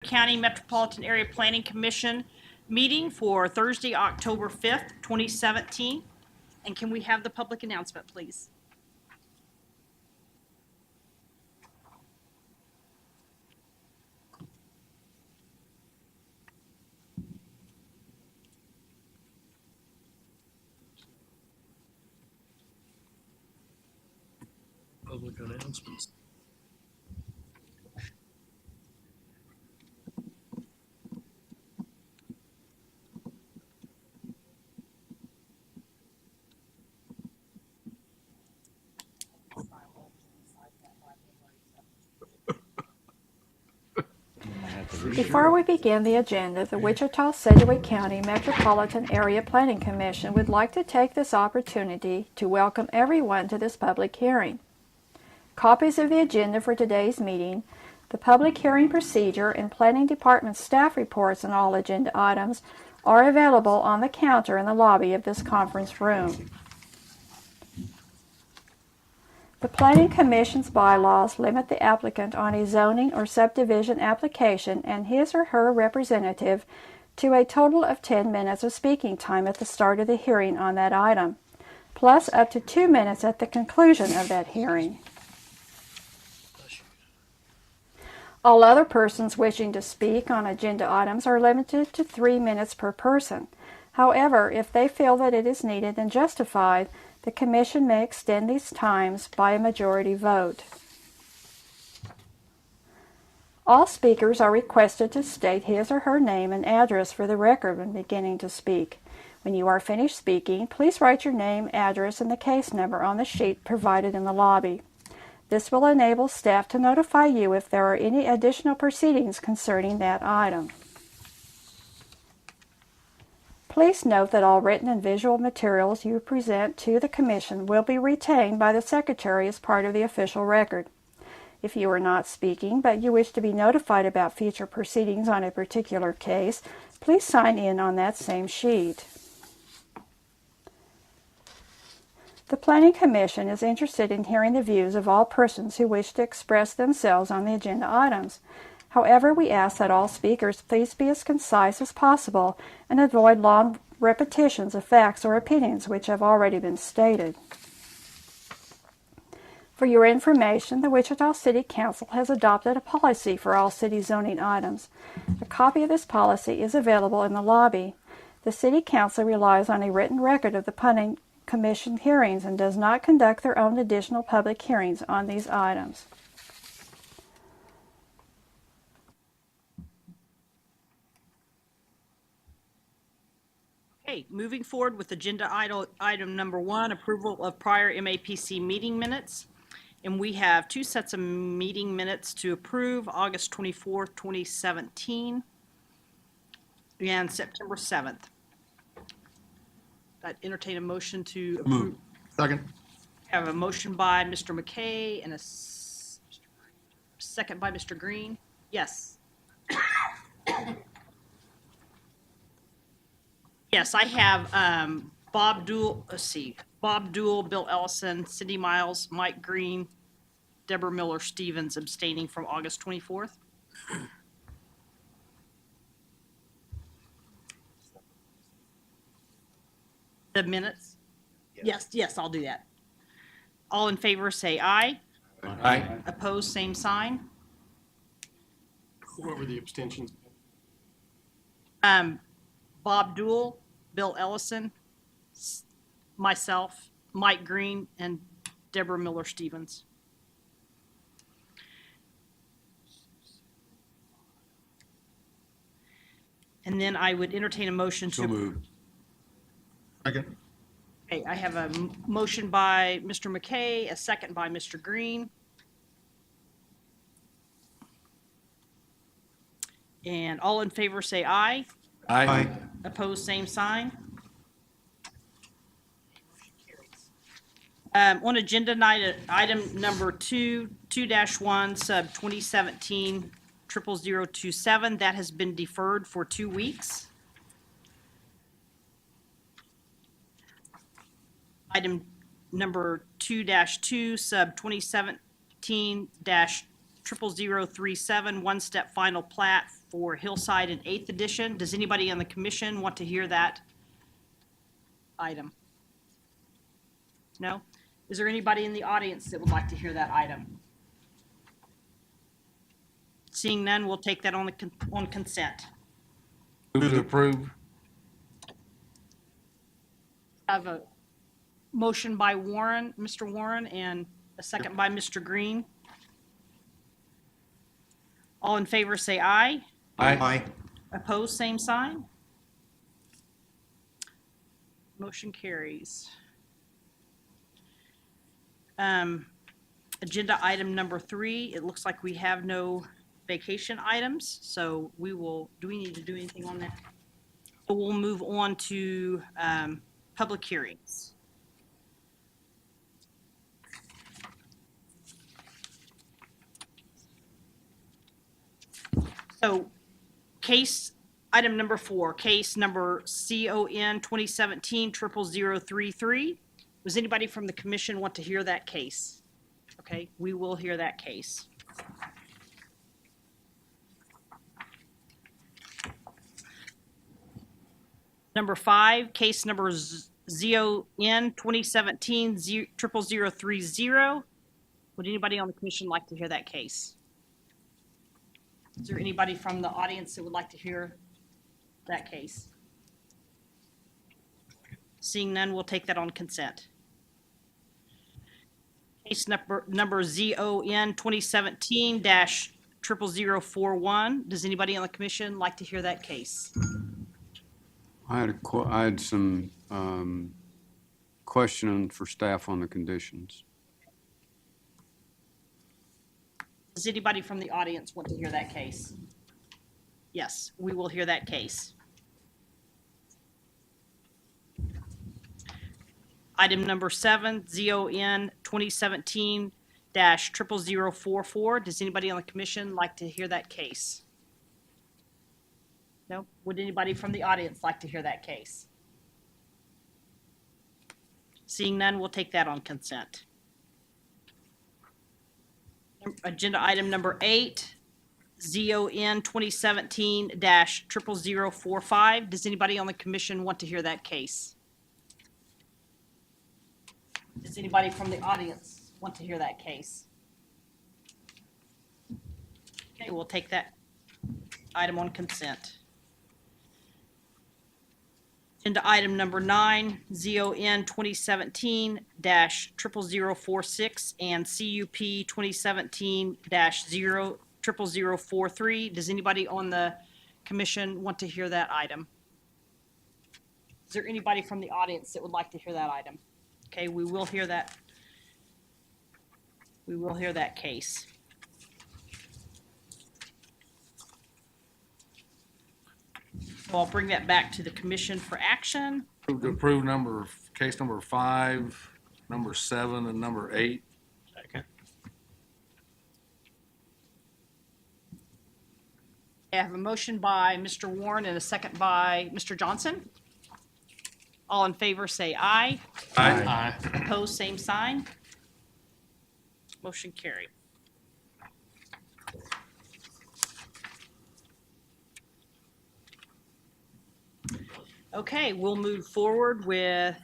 County Metropolitan Area Planning Commission meeting for Thursday, October 5th, 2017. And can we have the public announcement, please? Public announcements. Before we begin the agenda, the Wichita-Sedgwick County Metropolitan Area Planning Commission would like to take this opportunity to welcome everyone to this public hearing. Copies of the agenda for today's meeting, the public hearing procedure, and Planning Department staff reports on all agenda items are available on the counter in the lobby of this conference room. The Planning Commission's bylaws limit the applicant on a zoning or subdivision application and his or her representative to a total of 10 minutes of speaking time at the start of the hearing on that item, plus up to 2 minutes at the conclusion of that hearing. All other persons wishing to speak on agenda items are limited to 3 minutes per person. However, if they feel that it is needed and justified, the Commission may extend these times by a majority vote. All speakers are requested to state his or her name and address for the record when beginning to speak. When you are finished speaking, please write your name, address, and the case number on the sheet provided in the lobby. This will enable staff to notify you if there are any additional proceedings concerning that item. Please note that all written and visual materials you present to the Commission will be retained by the Secretary as part of the official record. If you are not speaking, but you wish to be notified about future proceedings on a particular case, please sign in on that same sheet. The Planning Commission is interested in hearing the views of all persons who wish to express themselves on the agenda items. However, we ask that all speakers please be as concise as possible and avoid long repetitions of facts or opinions which have already been stated. For your information, the Wichita City Council has adopted a policy for all city zoning items. A copy of this policy is available in the lobby. The City Council relies on a written record of the Planning Commission hearings and does not conduct their own additional public hearings on these items. Okay, moving forward with agenda item number 1, approval of prior MAPC meeting minutes. And we have 2 sets of meeting minutes to approve, August 24th, 2017, and September 7th. I'd entertain a motion to approve. Move. Second. Have a motion by Mr. McKay and a second by Mr. Green. Yes. Yes, I have Bob Duell, Bill Ellison, Cindy Miles, Mike Green, Deborah Miller Stevens abstaining from August 24th. The minutes? Yes, I'll do that. All in favor say aye. Aye. Opposed, same sign. What were the abstentions? Bob Duell, Bill Ellison, myself, Mike Green, and Deborah Miller Stevens. And then I would entertain a motion to. So moved. Second. Okay, I have a motion by Mr. McKay, a second by Mr. Green. And all in favor say aye. Aye. Opposed, same sign. On agenda item number 2-1, sub 2017 00027, that has been deferred for 2 weeks. Item number 2-2, sub 2017 00037, one-step final plat for Hillside and 8th Edition. Does anybody on the commission want to hear that item? No? Is there anybody in the audience that would like to hear that item? Seeing none, we'll take that on consent. Move to approve. I have a motion by Warren, Mr. Warren, and a second by Mr. Green. All in favor, say aye. Aye. Opposed, same sign. Motion carries. Agenda item number 3, it looks like we have no vacation items, so do we need to do anything on that? So we'll move on to public hearings. So item number 4, case number CON 2017-00033. Does anybody from the commission want to hear that case? Okay, we will hear that case. Number 5, case number ZON 2017-00030. Would anybody on the commission like to hear that case? Is there anybody from the audience that would like to hear that case? Seeing none, we'll take that on consent. Case number ZON 2017-00041. Does anybody on the commission like to hear that case? I had some question for staff on the conditions. Does anybody from the audience want to hear that case? Yes, we will hear that case. Item number 7, ZON 2017-00044. Does anybody on the commission like to hear that case? No? Would anybody from the audience like to hear that case? Seeing none, we'll take that on consent. Agenda item number 8, ZON 2017-00045. Does anybody on the commission want to hear that case? Does anybody from the audience want to hear that case? Okay, we'll take that item on consent. Agenda item number 9, ZON 2017-00046 and CUP 2017-00043. Does anybody on the commission want to hear that item? Is there anybody from the audience that would like to hear that item? Okay, we will hear that. We will hear that case. So I'll bring that back to the commission for action. Move to approve case number 5, number 7, and number 8. Second. I have a motion by Mr. Warren and a second by Mr. Johnson. All in favor, say aye. Aye. Opposed, same sign. Motion carried. Okay, we'll move forward with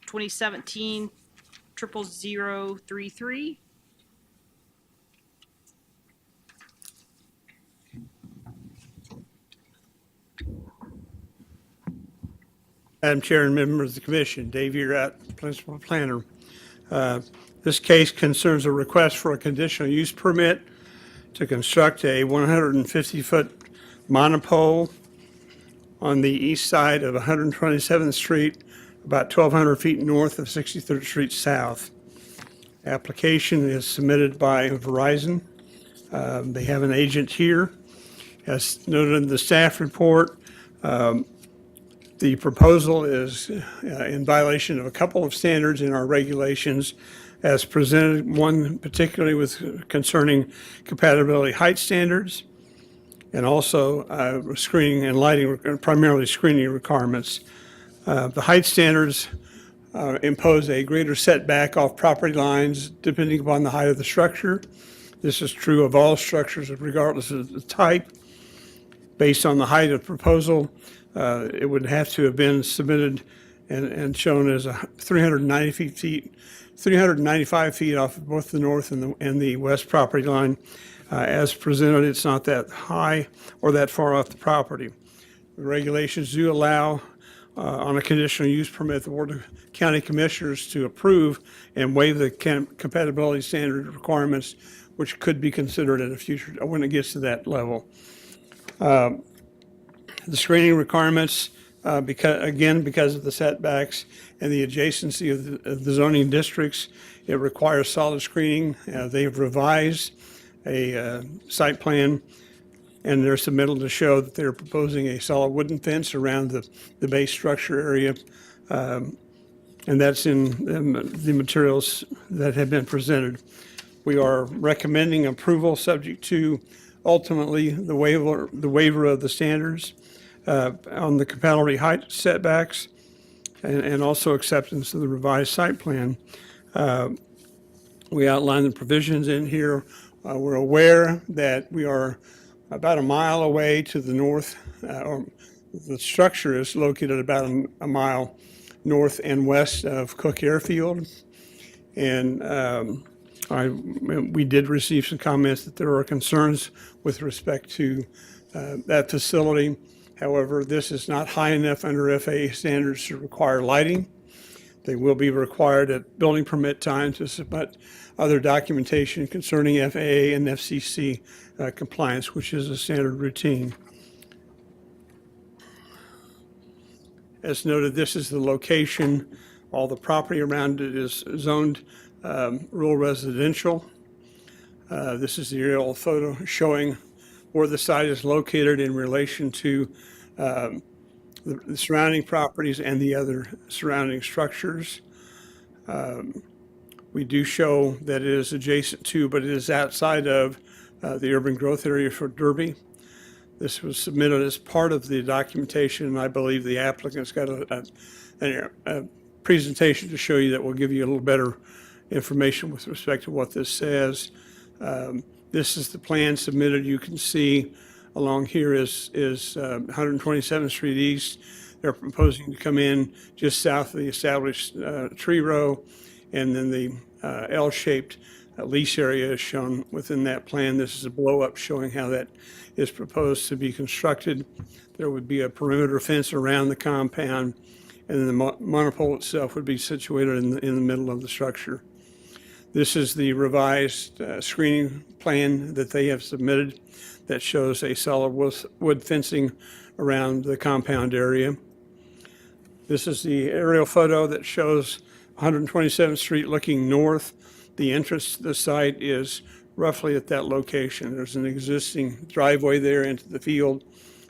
2017-00033. Madam Chair and members of the commission, Dave Urat, Principal Planner. This case concerns a request for a conditional use permit to construct a 150-foot monopole on the east side of 127th Street, about 1,200 feet north of 63rd Street South. Application is submitted by Verizon. They have an agent here. As noted in the staff report, the proposal is in violation of a couple of standards in our regulations as presented, one particularly with concerning compatibility height standards, and also screening and lighting, primarily screening requirements. The height standards impose a greater setback off property lines depending upon the height of the structure. This is true of all structures regardless of the type. Based on the height of proposal, it would have to have been submitted and shown as 395 feet off of both the north and the west property line. As presented, it's not that high or that far off the property. The regulations do allow, on a conditional use permit, the Board of County Commissioners to approve and waive the compatibility standard requirements, which could be considered at a future, when it gets to that level. The screening requirements, because of the setbacks and the adjacency of the zoning districts, it requires solid screening. They've revised a site plan, and they're submittal to show that they're proposing a solid wooden fence around the base structure area. And that's in the materials that have been presented. We are recommending approval subject to ultimately the waiver of the standards on the compatibility height setbacks and also acceptance of the revised site plan. We outline the provisions in here. We're aware that we are about a mile away to the north, or the structure is located about a mile north and west of Cook Airfield. And we did receive some comments that there are concerns with respect to that facility. However, this is not high enough under FAA standards to require lighting. They will be required at building permit time to submit other documentation concerning FAA and FCC compliance, which is a standard routine. As noted, this is the location. All the property around it is zoned rural residential. This is the aerial photo showing where the site is located in relation to the surrounding properties and the other surrounding structures. We do show that it is adjacent to, but it is outside of the urban growth area for Derby. This was submitted as part of the documentation, and I believe the applicant's got a presentation to show you that will give you a little better information with respect to what this says. This is the plan submitted. You can see along here is 127th Street East. They're proposing to come in just south of the established tree row, and then the L-shaped lease area is shown within that plan. This is a blow-up showing how that is proposed to be constructed. There would be a perimeter fence around the compound, and then the monopole itself would be situated in the middle of the structure. This is the revised screening plan that they have submitted that shows a solid wood fencing around the compound area. This is the aerial photo that shows 127th Street looking north. The entrance to the site is roughly at that location. There's an existing driveway there into the field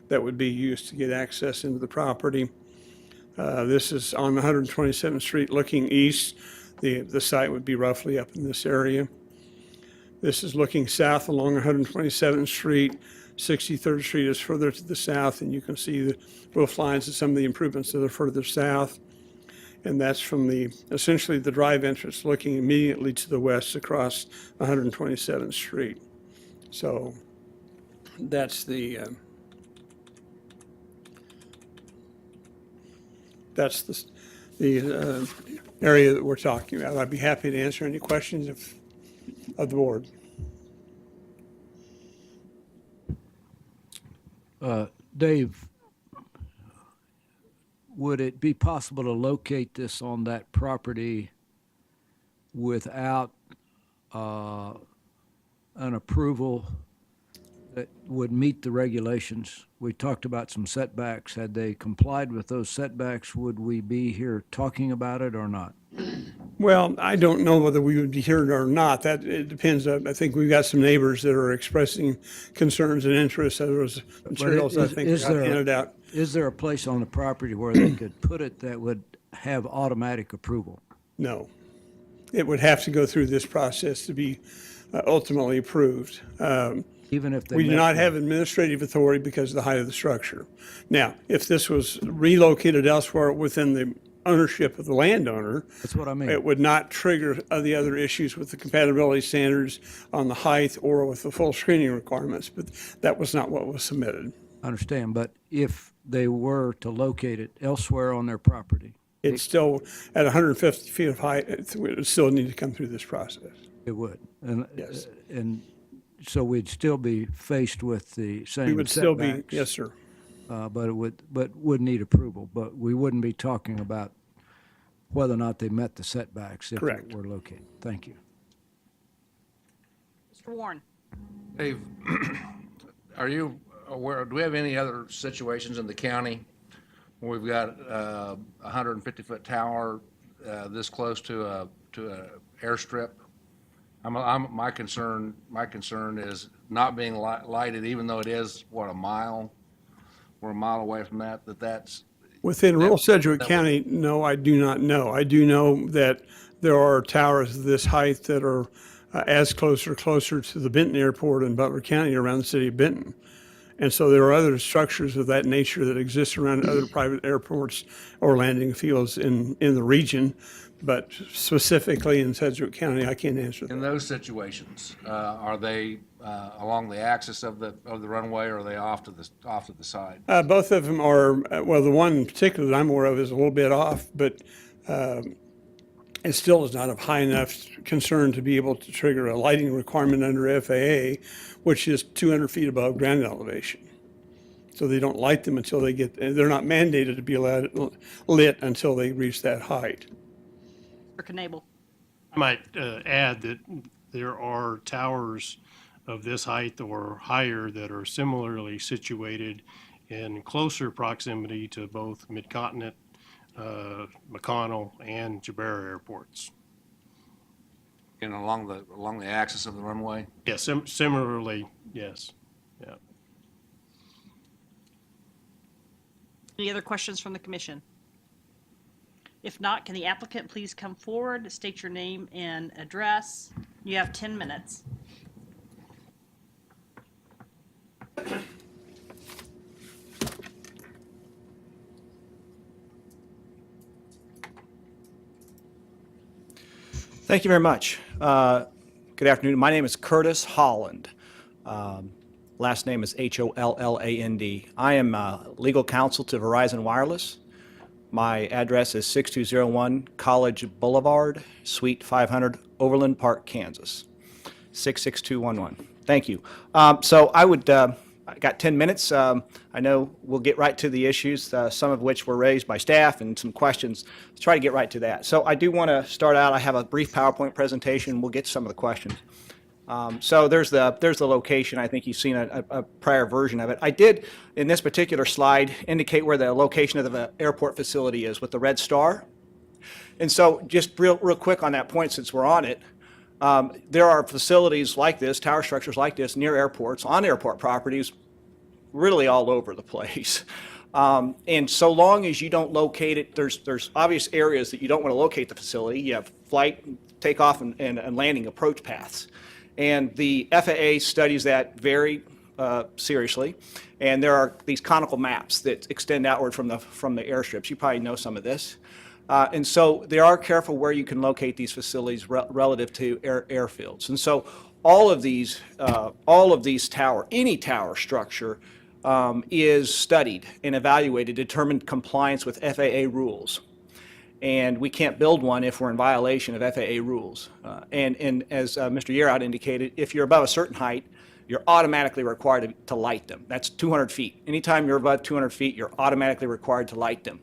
that would be used to get access into the property. This is on 127th Street looking east. The site would be roughly up in this area. This is looking south along 127th Street. 63rd Street is further to the south, and you can see the roof lines and some of the improvements that are further south. And that's from essentially the drive entrance looking immediately to the west across 127th Street. So that's the area that we're talking about. I'd be happy to answer any questions of the board. Dave, would it be possible to locate this on that property without an approval that would meet the regulations? We talked about some setbacks. Had they complied with those setbacks, would we be here talking about it or not? Well, I don't know whether we would be here or not. It depends. I think we've got some neighbors that are expressing concerns and interests. There was materials I think got handed out. Is there a place on the property where they could put it that would have automatic approval? No. It would have to go through this process to be ultimately approved. Even if they We do not have administrative authority because of the height of the structure. Now, if this was relocated elsewhere within the ownership of the landowner, That's what I mean. it would not trigger the other issues with the compatibility standards on the height or with the full screening requirements, but that was not what was submitted. I understand, but if they were to locate it elsewhere on their property, It's still at 150 feet of height, it would still need to come through this process. it would. And, Yes. and so we'd still be faced with the same We would still be, setbacks, yes, sir. but would need approval. But we wouldn't be talking about whether or not they met the setbacks if Correct. it were located. Thank you. Mr. Warren? Dave, are you aware, do we have any other situations in the county where we've got a 150-foot tower this close to a airstrip? My concern is not being lighted, even though it is, what, a mile? We're a mile away from that's. Within rural Sedgwick County, no, I do not know. I do know that there are towers of this height that are as closer to the Benton Airport in Butler County around the city of Benton. And so there are other structures of that nature that exist around other private airports or landing fields in the region. But specifically in Sedgwick County, I can't answer In that. those situations, are they along the axis of the runway, or are they off to the side? Both of them are, well, the one in particular that I'm aware of is a little bit off, but it still is not of high enough concern to be able to trigger a lighting requirement under FAA, which is 200 feet above ground elevation. So they don't light them until they're not mandated to be lit until they reach that height. Mr. Knable? I might add that there are towers of this height or higher that are similarly situated in closer proximity to both Mid-Continent, McConnell, and Jabera airports. And along the axis of the runway? Yeah, similarly, yes. Yeah. Any other questions from the commission? If not, can the applicant please come forward, state your name and address? You have 10 minutes. Thank you very much. Good afternoon. My name is Curtis Holland. Last name is Holland. I am legal counsel to Verizon Wireless. My address is 6201 College Boulevard, Suite 500, Overland Park, Kansas, 66211. Thank you. So I got 10 minutes. I know we'll get right to the issues, some of which were raised by staff and some questions. Let's try to get right to that. So I do want to start out, I have a brief PowerPoint presentation. We'll get to some of the questions. So there's the location. I think you've seen a prior version of it. I did, in this particular slide, indicate where the location of the airport facility is with the red star. And so just real quick on that point, since we're on it, there are facilities like this, tower structures like this, near airports, on airport properties, really all over the place. And so long as you don't locate it, there's obvious areas that you don't want to locate the facility. You have flight, takeoff, and landing approach paths. And the FAA studies that very seriously. And there are these conical maps that extend outward from the airstrips. You probably know some of this. And so they are careful where you can locate these facilities relative to airfields. And so all of these any tower structure is studied and evaluated, determined compliance with FAA rules. And we can't build one if we're in violation of FAA rules. And as Mr. Yerout indicated, if you're above a certain height, you're automatically required to light them. That's 200 feet. Anytime you're above 200 feet, you're automatically required to light them.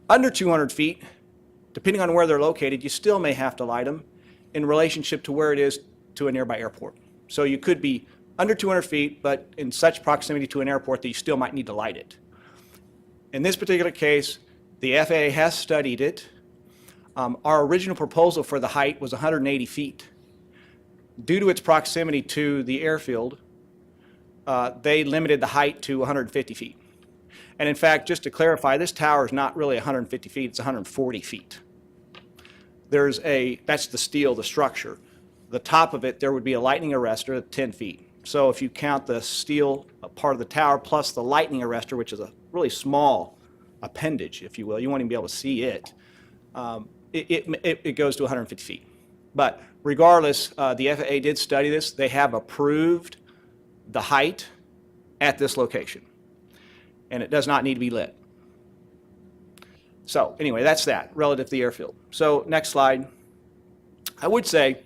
Under 200 feet, depending on where they're located, you still may have to light them in relationship to where it is to a nearby airport. So you could be under 200 feet, but in such proximity to an airport that you still might need to light it. In this particular case, the FAA has studied it. Our original proposal for the height was 180 feet. Due to its proximity to the airfield, they limited the height to 150 feet. And in fact, just to clarify, this tower is not really 150 feet, it's 140 feet. That's the steel, the structure. The top of it, there would be a lightning arrestor at 10 feet. So if you count the steel part of the tower plus the lightning arrestor, which is a really small appendage, if you will, you won't even be able to see it, it goes to 150 feet. But regardless, the FAA did study this. They have approved the height at this location. and it does not need to be lit. So anyway, that's that relative to the airfield. So next slide. I would say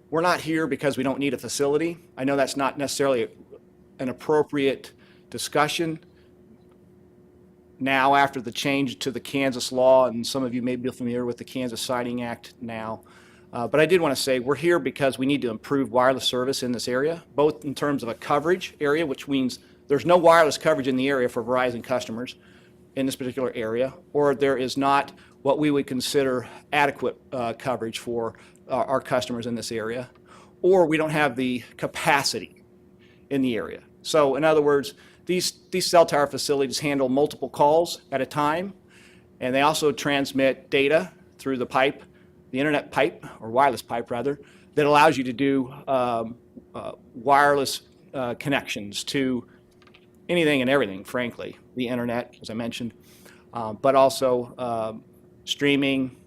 we're not here because we don't need a facility. I know that's not necessarily an appropriate discussion now after the change to the Kansas law, and some of you may be familiar with the Kansas Siting Act now. But I did want to say we're here because we need to improve wireless service in this area, both in terms of a coverage area, which means there's no wireless coverage in the area for Verizon customers in this particular area, or there is not what we would consider adequate coverage for our customers in this area, or we don't have the capacity in the area. So in other words, these cell tower facilities handle multiple calls at a time, and they also transmit data through the pipe, the internet pipe, or wireless pipe rather, that allows you to do wireless connections to anything and everything, frankly, the internet, as I mentioned, but also streaming,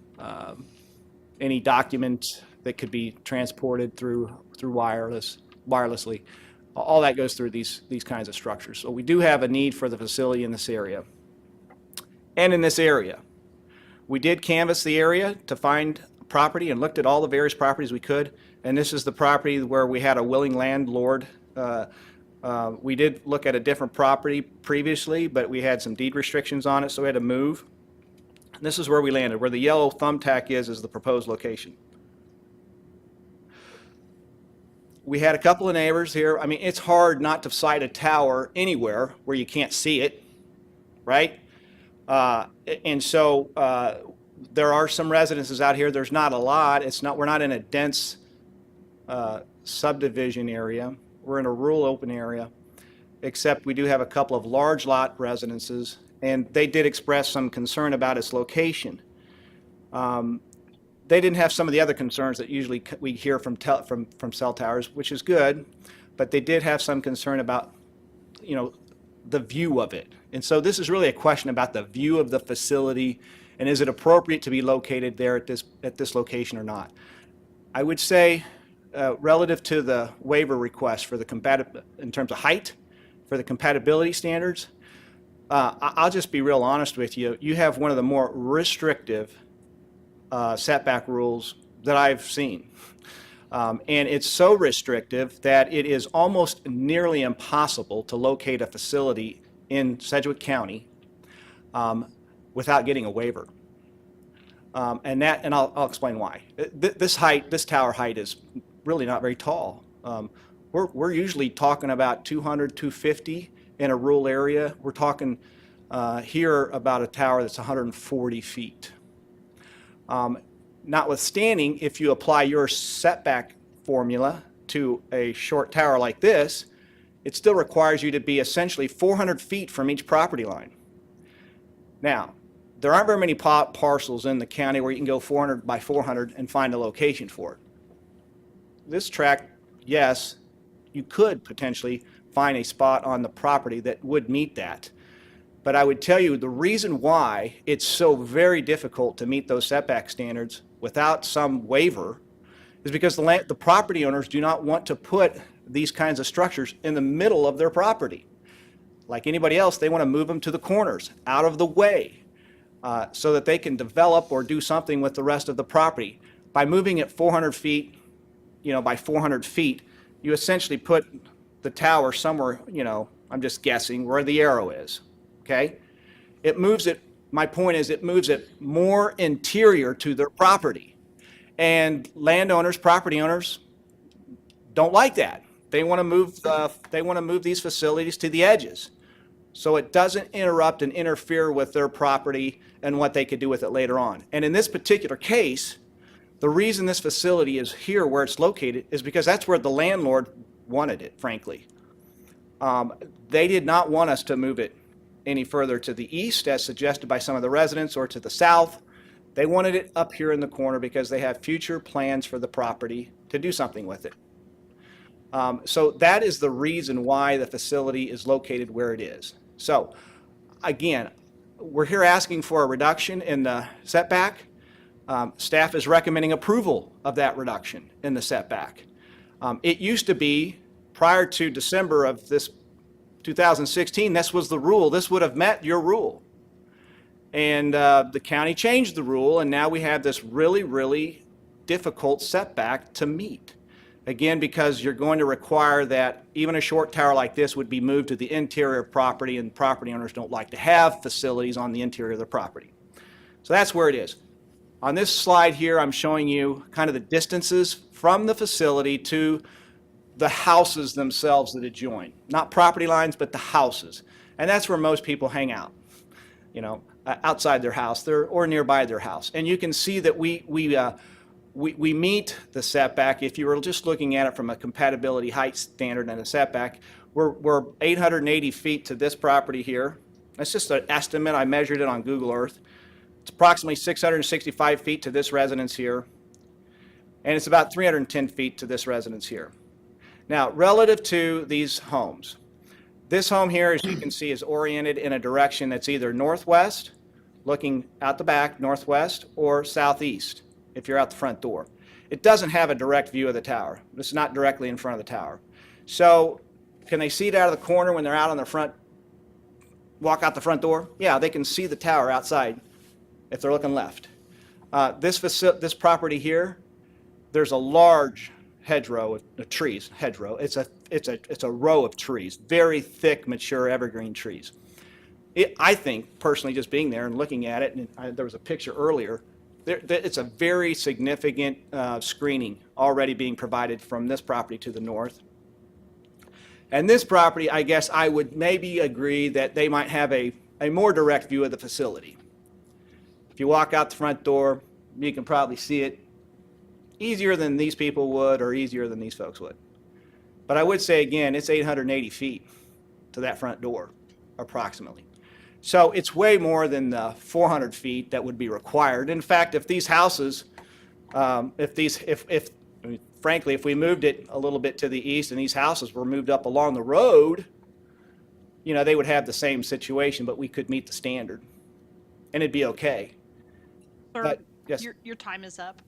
any document that could be transported through wirelessly. All that goes through these kinds of structures. So we do have a need for the facility in this area. And in this area, we did canvass the area to find property and looked at all the various properties we could. And this is the property where we had a willing landlord. We did look at a different property previously, but we had some deed restrictions on it, so we had to move. And this is where we landed. Where the yellow thumbtack is the proposed location. We had a couple of neighbors here. I mean, it's hard not to site a tower anywhere where you can't see it, right? And so there are some residences out here. There's not a lot. We're not in a dense subdivision area. We're in a rural open area, except we do have a couple of large lot residences, and they did express some concern about its location. They didn't have some of the other concerns that usually we hear from cell towers, which is good, but they did have some concern about, the view of it. And so this is really a question about the view of the facility, and is it appropriate to be located there at this location or not? I would say, relative to the waiver request for in terms of height, for the compatibility standards, I'll just be real honest with you. You have one of the more restrictive setback rules that I've seen. And it's so restrictive that it is almost nearly impossible to locate a facility in Sedgwick County without getting a waiver. And I'll explain why. This tower height is really not very tall. We're usually talking about 200, 250 in a rural area. We're talking here about a tower that's 140 feet. Notwithstanding, if you apply your setback formula to a short tower like this, it still requires you to be essentially 400 feet from each property line. Now, there aren't very many parcels in the county where you can go 400 by 400 and find a location for it. This tract, yes, you could potentially find a spot on the property that would meet that. But I would tell you the reason why it's so very difficult to meet those setback standards without some waiver is because the property owners do not want to put these kinds of structures in the middle of their property. Like anybody else, they want to move them to the corners, out of the way, so that they can develop or do something with the rest of the property. By moving it 400 feet, by 400 feet, you essentially put the tower somewhere, I'm just guessing, where the arrow is. Okay? It moves it, my point is it moves it more interior to their property. And landowners, property owners don't like that. They want to move these facilities to the edges, so it doesn't interrupt and interfere with their property and what they could do with it later on. And in this particular case, the reason this facility is here where it's located is because that's where the landlord wanted it, frankly. They did not want us to move it any further to the east, as suggested by some of the residents, or to the south. They wanted it up here in the corner because they have future plans for the property to do something with it. So that is the reason why the facility is located where it is. So again, we're here asking for a reduction in the setback. Staff is recommending approval of that reduction in the setback. It used to be, prior to December of this 2016, this was the rule. This would have met your rule. And the county changed the rule, and now we have this really, really difficult setback to meet. Again, because you're going to require that even a short tower like this would be moved to the interior of property, and property owners don't like to have facilities on the interior of their property. So that's where it is. On this slide here, I'm showing you kind of the distances from the facility to the houses themselves that adjoin. Not property lines, but the houses. And that's where most people hang out, you know, outside their house or nearby their house. And you can see that we meet the setback. If you were just looking at it from a compatibility height standard and a setback, we're 880 feet to this property here. That's just an estimate. I measured it on Google Earth. It's approximately 665 feet to this residence here. And it's about 310 feet to this residence here. Now, relative to these homes, this home here, as you can see, is oriented in a direction that's either northwest, looking out the back, northwest, or southeast, if you're out the front door. It doesn't have a direct view of the tower. It's not directly in front of the tower. So, can they see it out of the corner when they're out on the front, walk out the front door? Yeah, they can see the tower outside if they're looking left. This property here, there's a large hedgerow of trees. Hedgerow. It's a row of trees, very thick, mature evergreen trees. I think personally, just being there and looking at it, and there was a picture earlier. It's a very significant screening already being provided from this property to the north. And this property, I guess I would maybe agree that they might have a more direct view of the facility. If you walk out the front door, you can probably see it easier than these people would or easier than these folks would. But I would say again, it's 880 feet to that front door, approximately. So it's way more than the 400 feet that would be required. In fact, if these houses, frankly, if we moved it a little bit to the east and these houses were moved up along the road, you know, they would have the same situation, but we could meet the standard, and it'd be okay. Sir, But, yes. your time is up.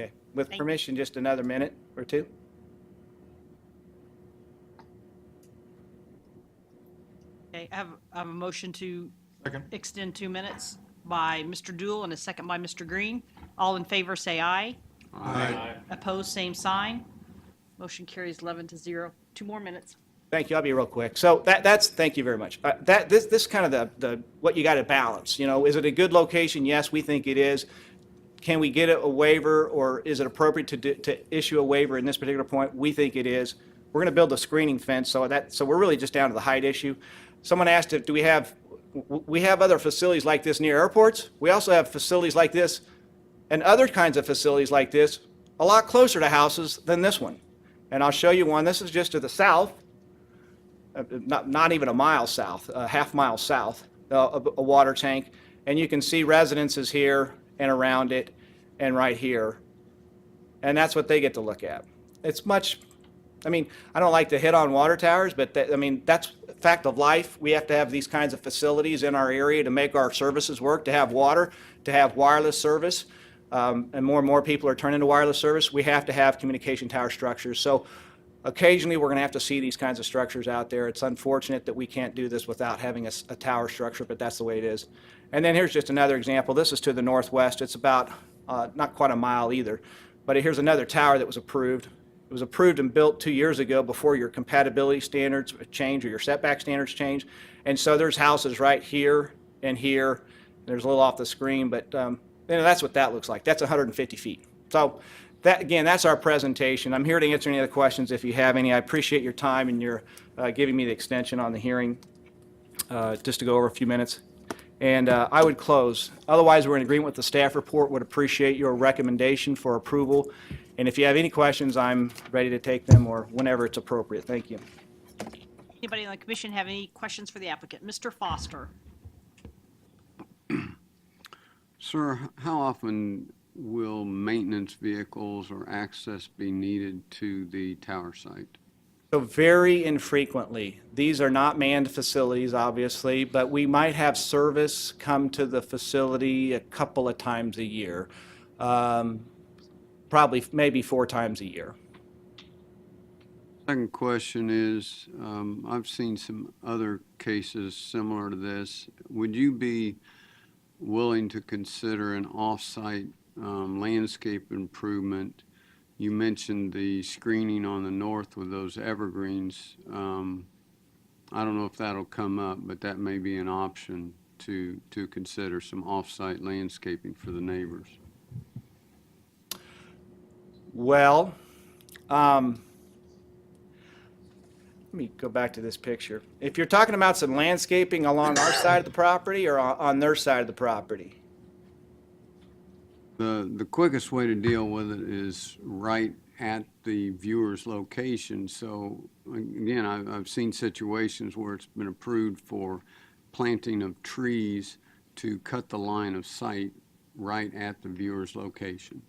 Okay. With Thank- permission, just another minute or two. Okay, I have a motion to extend 2 minutes by Mr. Dool and a second by Mr. Green. All in favor, say aye. Aye. Opposed, same sign. Motion carries 11-0. 2 more minutes. Thank you. I'll be real quick. So that's thank you very much. This kind of the what you got to balance. You know, is it a good location? Yes, we think it is. Can we get a waiver, or is it appropriate to issue a waiver in this particular point? We think it is. We're going to build a screening fence, so we're really just down to the height issue. Someone asked if we have other facilities like this near airports. We also have facilities like this and other kinds of facilities like this a lot closer to houses than this one. And I'll show you one. This is just to the south, not even a mile south, a half mile south, a water tank. And you can see residences here and around it and right here. And that's what they get to look at. It's much, I mean, I don't like to hit on water towers, but that's a fact of life. We have to have these kinds of facilities in our area to make our services work, to have water, to have wireless service. And more people are turning to wireless service. We have to have communication tower structures. So occasionally we're going to have to see these kinds of structures out there. It's unfortunate that we can't do this without having a tower structure, but that's the way it is. And then here's just another example. This is to the northwest. It's about not quite a mile either. But here's another tower that was approved. It was approved and built 2 years ago before your compatibility standards change or your setback standards change. And so there's houses right here and here. There's a little off the screen, but that's what that looks like. That's 150 feet. So that, again, that's our presentation. I'm here to answer any other questions if you have any. I appreciate your time and your giving me the extension on the hearing just to go over a few minutes. And I would close. Otherwise, we're in agreement with the staff report. Would appreciate your recommendation for approval. And if you have any questions, I'm ready to take them or whenever it's appropriate. Thank you. Anybody on the commission have any questions for the applicant? Mr. Foster? Sir, how often will maintenance vehicles or access be needed to the tower site? So very infrequently. These are not manned facilities, obviously, but we might have service come to the facility a couple of times a year. Probably maybe 4 times a year. Second question is, I've seen some other cases similar to this. Would you be willing to consider an off-site landscape improvement? You mentioned the screening on the north with those evergreens. I don't know if that'll come up, but that may be an option to consider some off-site landscaping for the neighbors. Well, let me go back to this picture. If you're talking about some landscaping along our side of the property or on their side of the property? The quickest way to deal with it is right at the viewer's location. So again, I've seen situations where it's been approved for planting of trees to cut the line of sight right at the viewer's location.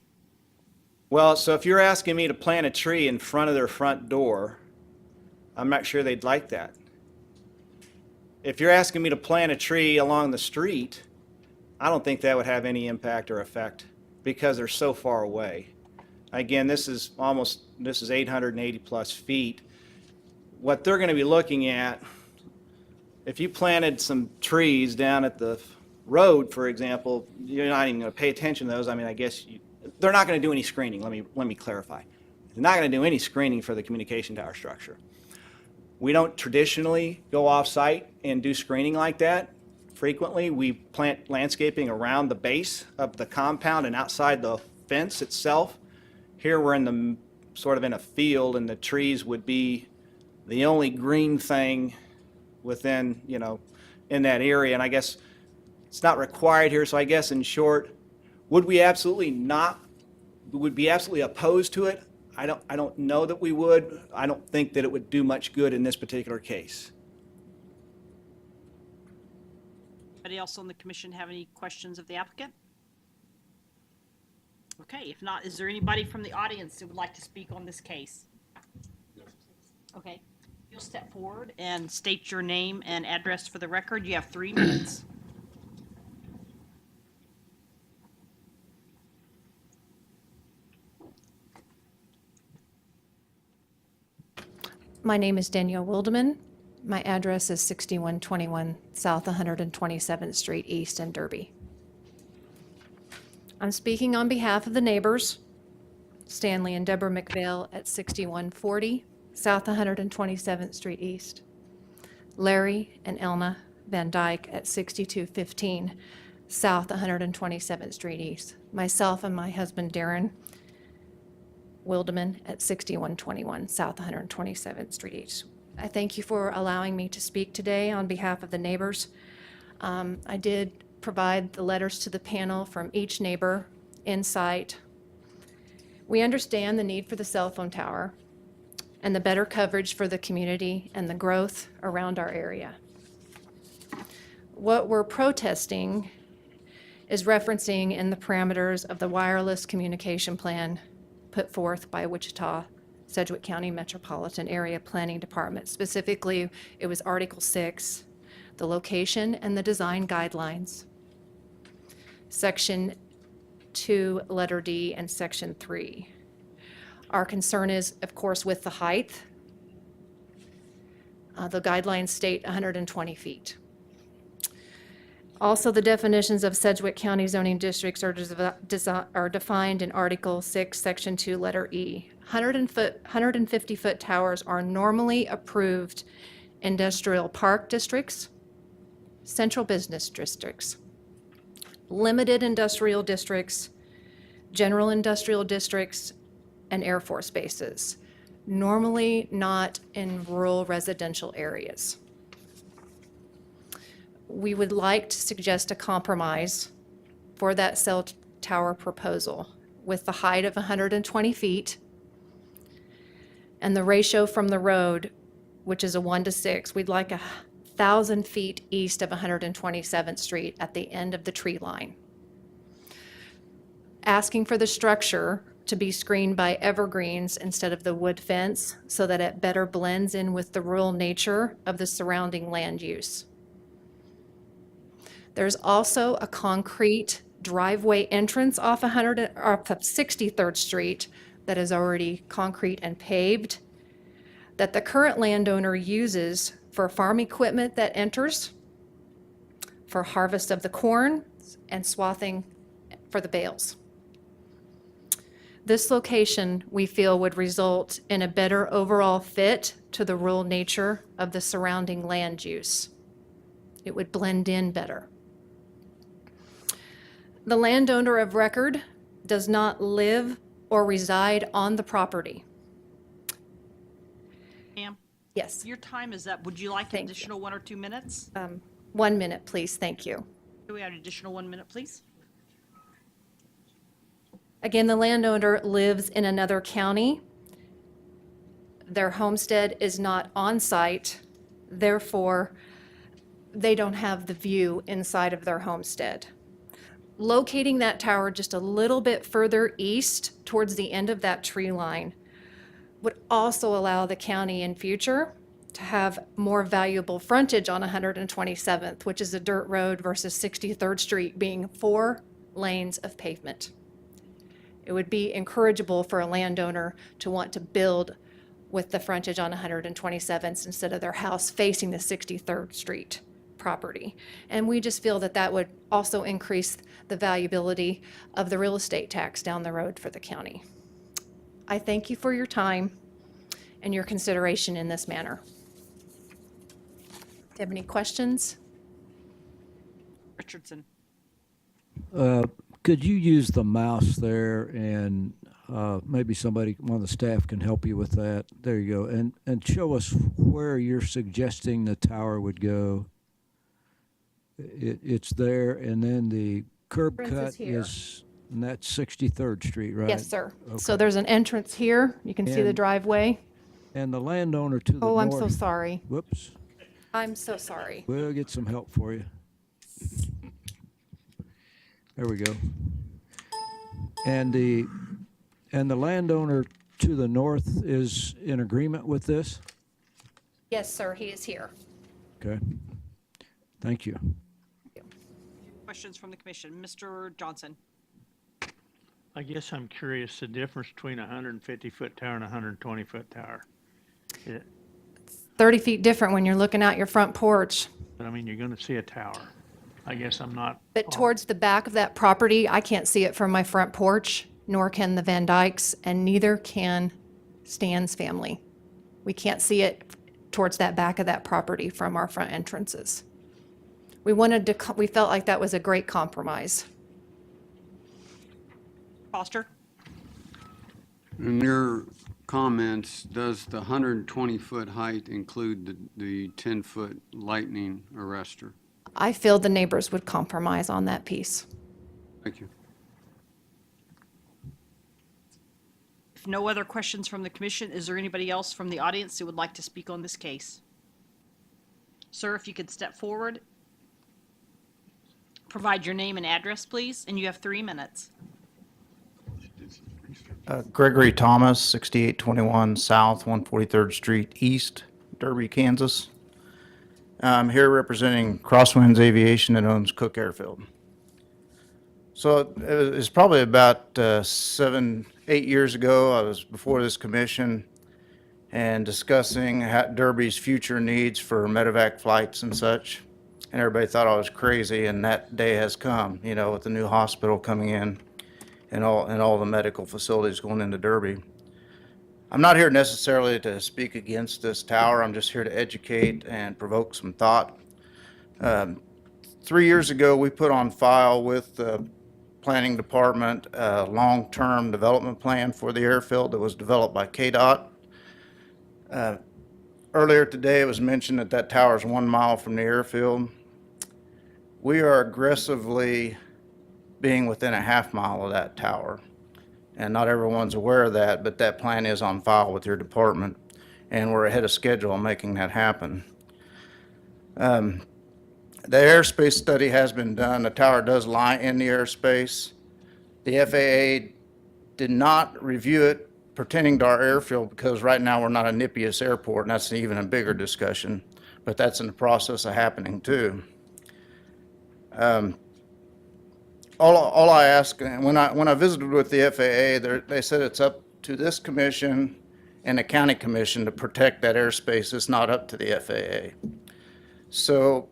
Well, so if you're asking me to plant a tree in front of their front door, I'm not sure they'd like that. If you're asking me to plant a tree along the street, I don't think that would have any impact or effect because they're so far away. Again, this is 880 plus feet. What they're going to be looking at, if you planted some trees down at the road, for example, you're not even going to pay attention to those. I mean, I guess they're not going to do any screening. Let me clarify. They're not going to do any screening for the communication tower structure. We don't traditionally go off-site and do screening like that. Frequently, we plant landscaping around the base of the compound and outside the fence itself. Here we're sort of in a field, and the trees would be the only green thing within, in that area. And I guess it's not required here, so I guess in short, would we be absolutely opposed to it? I don't know that we would. I don't think that it would do much good in this particular case. Anybody else on the commission have any questions of the applicant? Okay, if not, is there anybody from the audience who would like to speak on this case? Okay, you'll step forward and state your name and address for the record. You have 3 minutes. My name is Danielle Wildeman. My address is 6121 South 127th Street East in Derby. I'm speaking on behalf of the neighbors, Stanley and Deborah McVeigh at 6140 South 127th Street East, Larry and Elna Van Dyke at 6215 South 127th Street East, myself and my husband Darren Wildeman at 6121 South 127th Street East. I thank you for allowing me to speak today on behalf of the neighbors. I did provide the letters to the panel from each neighbor in site. We understand the need for the cell phone tower and the better coverage for the community and the growth around our area. What we're protesting is referencing in the parameters of the wireless communication plan put forth by Wichita-Sedgwick County Metropolitan Area Planning Department. Specifically, it was Article 6, the location and the design guidelines, Section 2, letter D, and Section 3. Our concern is, of course, with the height. The guidelines state 120 feet. Also, the definitions of Sedgwick County zoning districts are defined in Article 6, Section 2, letter E. 150-foot towers are normally approved industrial park districts, central business districts, limited industrial districts, general industrial districts, and Air Force bases, normally not in rural residential areas. We would like to suggest a compromise for that cell tower proposal with the height of 120 feet and the ratio from the road, which is a 1:6. We'd like 1,000 feet east of 127th Street at the end of the tree line. Asking for the structure to be screened by evergreens instead of the wood fence so that it better blends in with the rural nature of the surrounding land use. There's also a concrete driveway entrance off of 63rd Street that is already concrete and paved. that the current landowner uses for farm equipment that enters, for harvest of the corn, and swathing for the bales. This location, we feel, would result in a better overall fit to the rural nature of the surrounding land use. It would blend in better. The landowner of record does not live or reside on the property. Ma'am, Yes, your time is up. Would you like an Thank you. additional 1 or 2 minutes? 1 minute, please, thank you. Do we have an additional 1 minute, please? Again, the landowner lives in another county. Their homestead is not on site, therefore, they don't have the view inside of their homestead. Locating that tower just a little bit further east towards the end of that tree line would also allow the county in future to have more valuable frontage on 127th, which is a dirt road, versus 63rd Street being 4 lanes of pavement. It would be encourageable for a landowner to want to build with the frontage on 127th instead of their house facing the 63rd Street property. And we just feel that that would also increase the valuability of the real estate tax down the road for the county. I thank you for your time and your consideration in this manner. Do you have any questions? Richardson. Could you use the mouse there and maybe somebody, one of the staff can help you with that? There you go. And show us where you're suggesting the tower would go. It's there, and then the curb Entrance cut is here. is, and that's 63rd Street, right? Yes, sir. So Okay. there's an entrance here. You can see the And- driveway. And the landowner to the Oh, north. I'm so sorry. Whoops. I'm so sorry. We'll get some help for you. There we go. And the landowner to the north is in agreement with this? Yes, sir, he is here. Okay. Thank you. Questions from the commission? Mr. Johnson. I guess I'm curious the difference between a 150-foot tower and a 120-foot tower. It- 30 feet different when you're looking out your front porch. But I mean, you're going to see a tower. I guess I'm not. But towards the back of that property, I can't see it from my front porch, nor can the Van Dykes, and neither can Stan's family. We can't see it towards that back of that property from our front entrances. We felt like that was a great compromise. Foster. In your comments, does the 120-foot height include the 10-foot lightning arrestor? I feel the neighbors would compromise on that piece. Thank you. If no other questions from the commission, is there anybody else from the audience who would like to speak on this case? Sir, if you could step forward. Provide your name and address, please, and you have 3 minutes. Gregory Thomas, 6821 South 143rd Street East, Derby, Kansas. I'm here representing Crosswinds Aviation that owns Cook Airfield. So it's probably about 7, 8 years ago, I was before this commission and discussing Derby's future needs for medevac flights and such. And everybody thought I was crazy, and that day has come, you know, with the new hospital coming in and all the medical facilities going into Derby. I'm not here necessarily to speak against this tower. I'm just here to educate and provoke some thought. 3 years ago, we put on file with the planning department a long-term development plan for the airfield that was developed by KDOT. Earlier today, it was mentioned that that tower is 1 mile from the airfield. We are aggressively being within a half mile of that tower. And not everyone's aware of that, but that plan is on file with your department, and we're ahead of schedule on making that happen. The airspace study has been done. The tower does lie in the airspace. The FAA did not review it pertaining to our airfield because right now we're not a NIPIAS airport, and that's even a bigger discussion, but that's in the process of happening too. All I ask, and when I visited with the FAA, they said it's up to this commission and the county commission to protect that airspace. It's not up to the FAA. So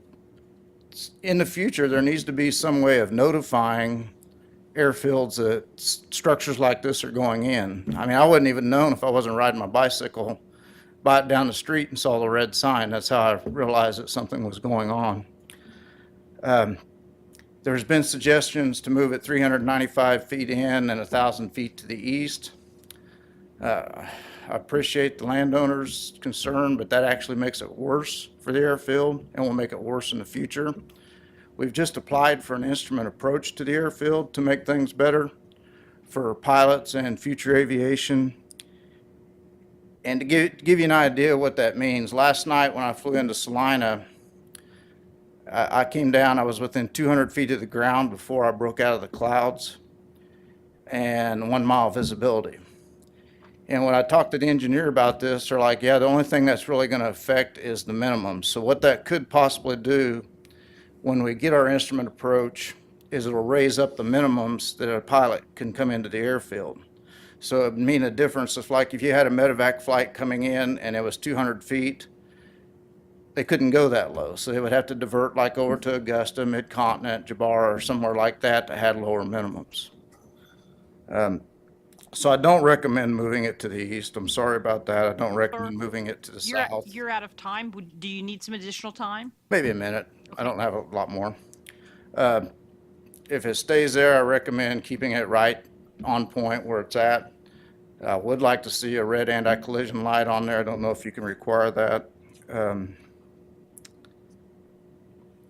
in the future, there needs to be some way of notifying airfields that structures like this are going in. I mean, I wouldn't even known if I wasn't riding my bicycle by it down the street and saw the red sign. That's how I realized that something was going on. There's been suggestions to move it 395 feet in and 1,000 feet to the east. I appreciate the landowner's concern, but that actually makes it worse for the airfield and will make it worse in the future. We've just applied for an instrument approach to the airfield to make things better for pilots and future aviation. And to give you an idea of what that means, last night when I flew into Salina, I came down, I was within 200 feet of the ground before I broke out of the clouds, and 1 mile visibility. And when I talked to the engineer about this, they're like, yeah, the only thing that's really going to affect is the minimum. So what that could possibly do when we get our instrument approach is it'll raise up the minimums that a pilot can come into the airfield. So it would mean a difference if, like, if you had a medevac flight coming in and it was 200 feet, they couldn't go that low. So they would have to divert like over to Augusta, Mid-Continent, Jabara, or somewhere like that that had lower minimums. So I don't recommend moving it to the east. I'm sorry about that. I don't recommend moving it to the south. You're out of time. Do you need some additional time? Maybe a minute. I don't have a lot more. If it stays there, I recommend keeping it right on point where it's at. I would like to see a red anti-collision light on there. I don't know if you can require that.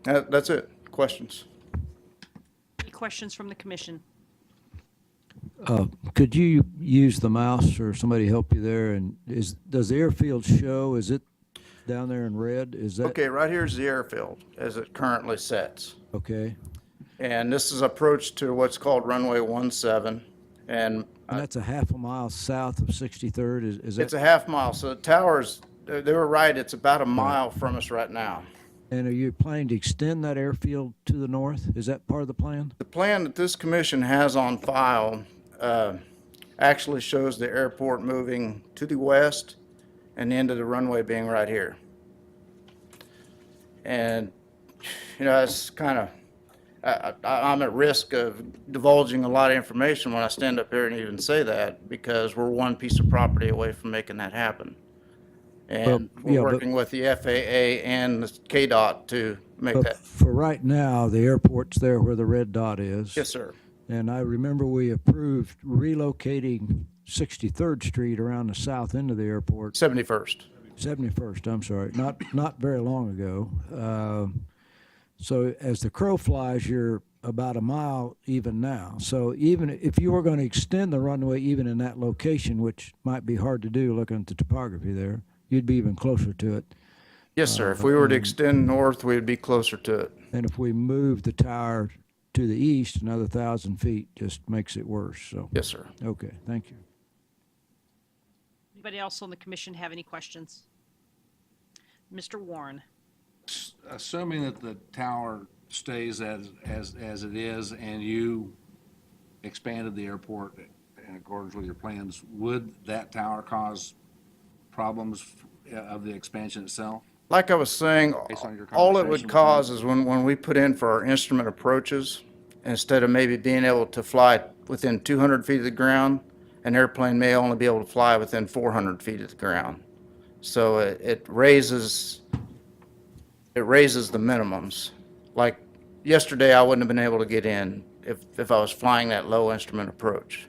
That's it. Questions? Any questions from the commission? Could you use the mouse or somebody help you there? And does the airfield show, is it down there in red? Is that? Okay, right here's the airfield as it currently sets. Okay. And this is approach to what's called runway 17. And And that's a half a mile south of 63rd, is that? it's a half mile. So the towers, they were right. It's about a mile from us right now. And are you planning to extend that airfield to the north? Is that part of the plan? The plan that this commission has on file actually shows the airport moving to the west and the end of the runway being right here. And, you know, it's kind of, I'm at risk of divulging a lot of information when I stand up here and even say that, because we're one piece of property away from making that happen. And we're working with the FAA and the KDOT to make But that. for right now, the airport's there where the red dot is. Yes, sir. And I remember we approved relocating 63rd Street around the south end of the airport. 71st. 71st, I'm sorry, not very long ago. So as the crow flies, you're about a mile even now. So even if you were going to extend the runway even in that location, which might be hard to do looking at the topography there, you'd be even closer to it. Yes, sir. If we were to extend north, we'd be closer to it. And if we move the tower to the east another 1,000 feet, just makes it worse, so. Yes, sir. Okay, thank you. Anybody else on the commission have any questions? Mr. Warren? Assuming that the tower stays as it is and you expanded the airport in accordance with your plans, would that tower cause problems of the expansion itself? Like I was saying, Based on your all it conversation would with cause is when we put in for our instrument approaches, instead of maybe being able to fly within 200 feet of the ground, an airplane may only be able to fly within 400 feet of the ground. So it raises the minimums. Like yesterday, I wouldn't have been able to get in if I was flying that low instrument approach.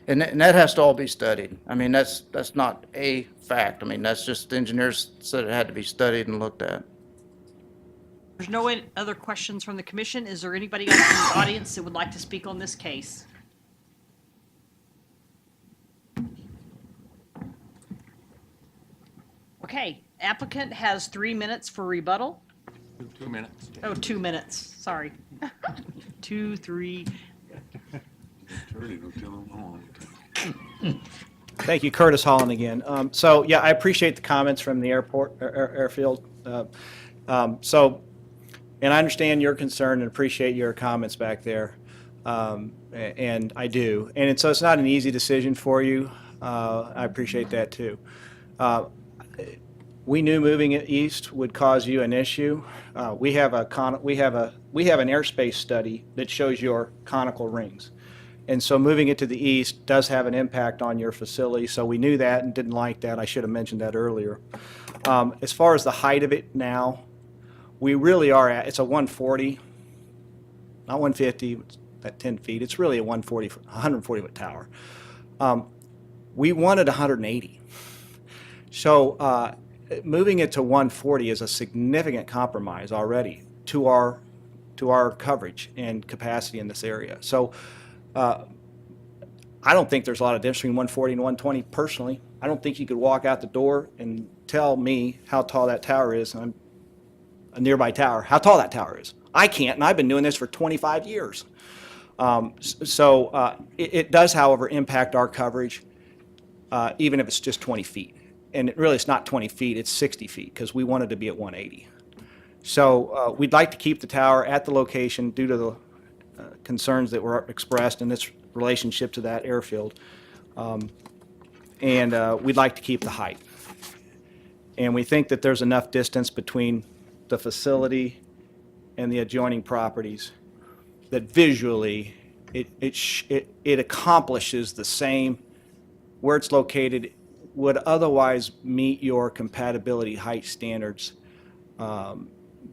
And that has to all be studied. I mean, that's not a fact. I mean, that's just the engineers said it had to be studied and looked at. There's no other questions from the commission. Is there anybody else in the audience that would like to speak on this case? Okay, applicant has 3 minutes for rebuttal. 2 minutes. Oh, 2 minutes, sorry. 2, 3. Thank you, Curtis Holland again. So, yeah, I appreciate the comments from the airfield. And I understand your concern and appreciate your comments back there. And I do. And so it's not an easy decision for you. I appreciate that too. We knew moving it east would cause you an issue. We have an airspace study that shows your conical rings. And so moving it to the east does have an impact on your facility. So we knew that and didn't like that. I should have mentioned that earlier. As far as the height of it now, we really are at, it's a 140, not 150, it's at 10 feet. It's really a 140 foot tower. We wanted 180. So moving it to 140 is a significant compromise already to our coverage and capacity in this area. So I don't think there's a lot of difference between 140 and 120 personally. I don't think you could walk out the door and tell me how tall that tower is. I'm a nearby tower, how tall that tower is. I can't, and I've been doing this for 25 years. It does, however, impact our coverage, even if it's just 20 feet. And really, it's not 20 feet, it's 60 feet, because we wanted to be at 180. So we'd like to keep the tower at the location due to the concerns that were expressed in its relationship to that airfield. And we'd like to keep the height. And we think that there's enough distance between the facility and the adjoining properties that visually it accomplishes the same, where it's located would otherwise meet your compatibility height standards,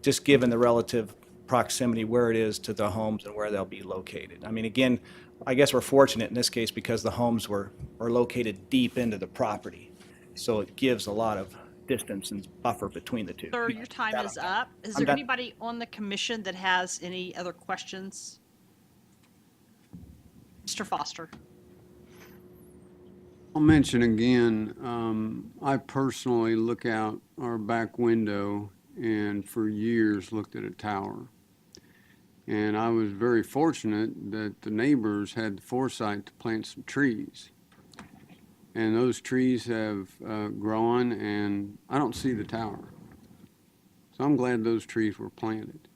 just given the relative proximity where it is to the homes and where they'll be located. I mean, again, I guess we're fortunate in this case because the homes are located deep into the property. So it gives a lot of distance and buffer between the two. Sir, your time is up. Is I'm there done. anybody on the commission that has any other questions? Mr. Foster? I'll mention again, I personally look out our back window and for years looked at a tower. And I was very fortunate that the neighbors had the foresight to plant some trees. And those trees have grown, and I don't see the tower. So I'm glad those trees were planted.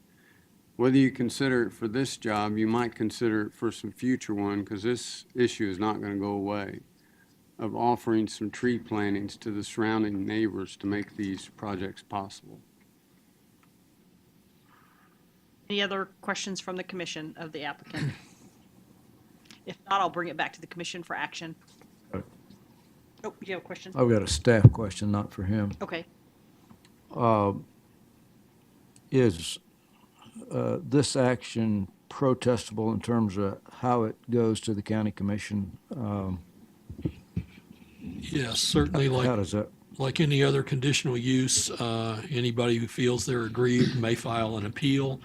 Whether you consider it for this job, you might consider it for some future one, because this issue is not going to go away, of offering some tree plantings to the surrounding neighbors to make these projects possible. Any other questions from the commission of the applicant? If not, I'll bring it back to the commission for action. Oh, you have a question? I've got a staff question, not for him. Okay. Is this action protestable in terms of how it goes to the county commission? Yes, certainly, How does that? like any other conditional use, anybody who feels they're aggrieved may file an appeal,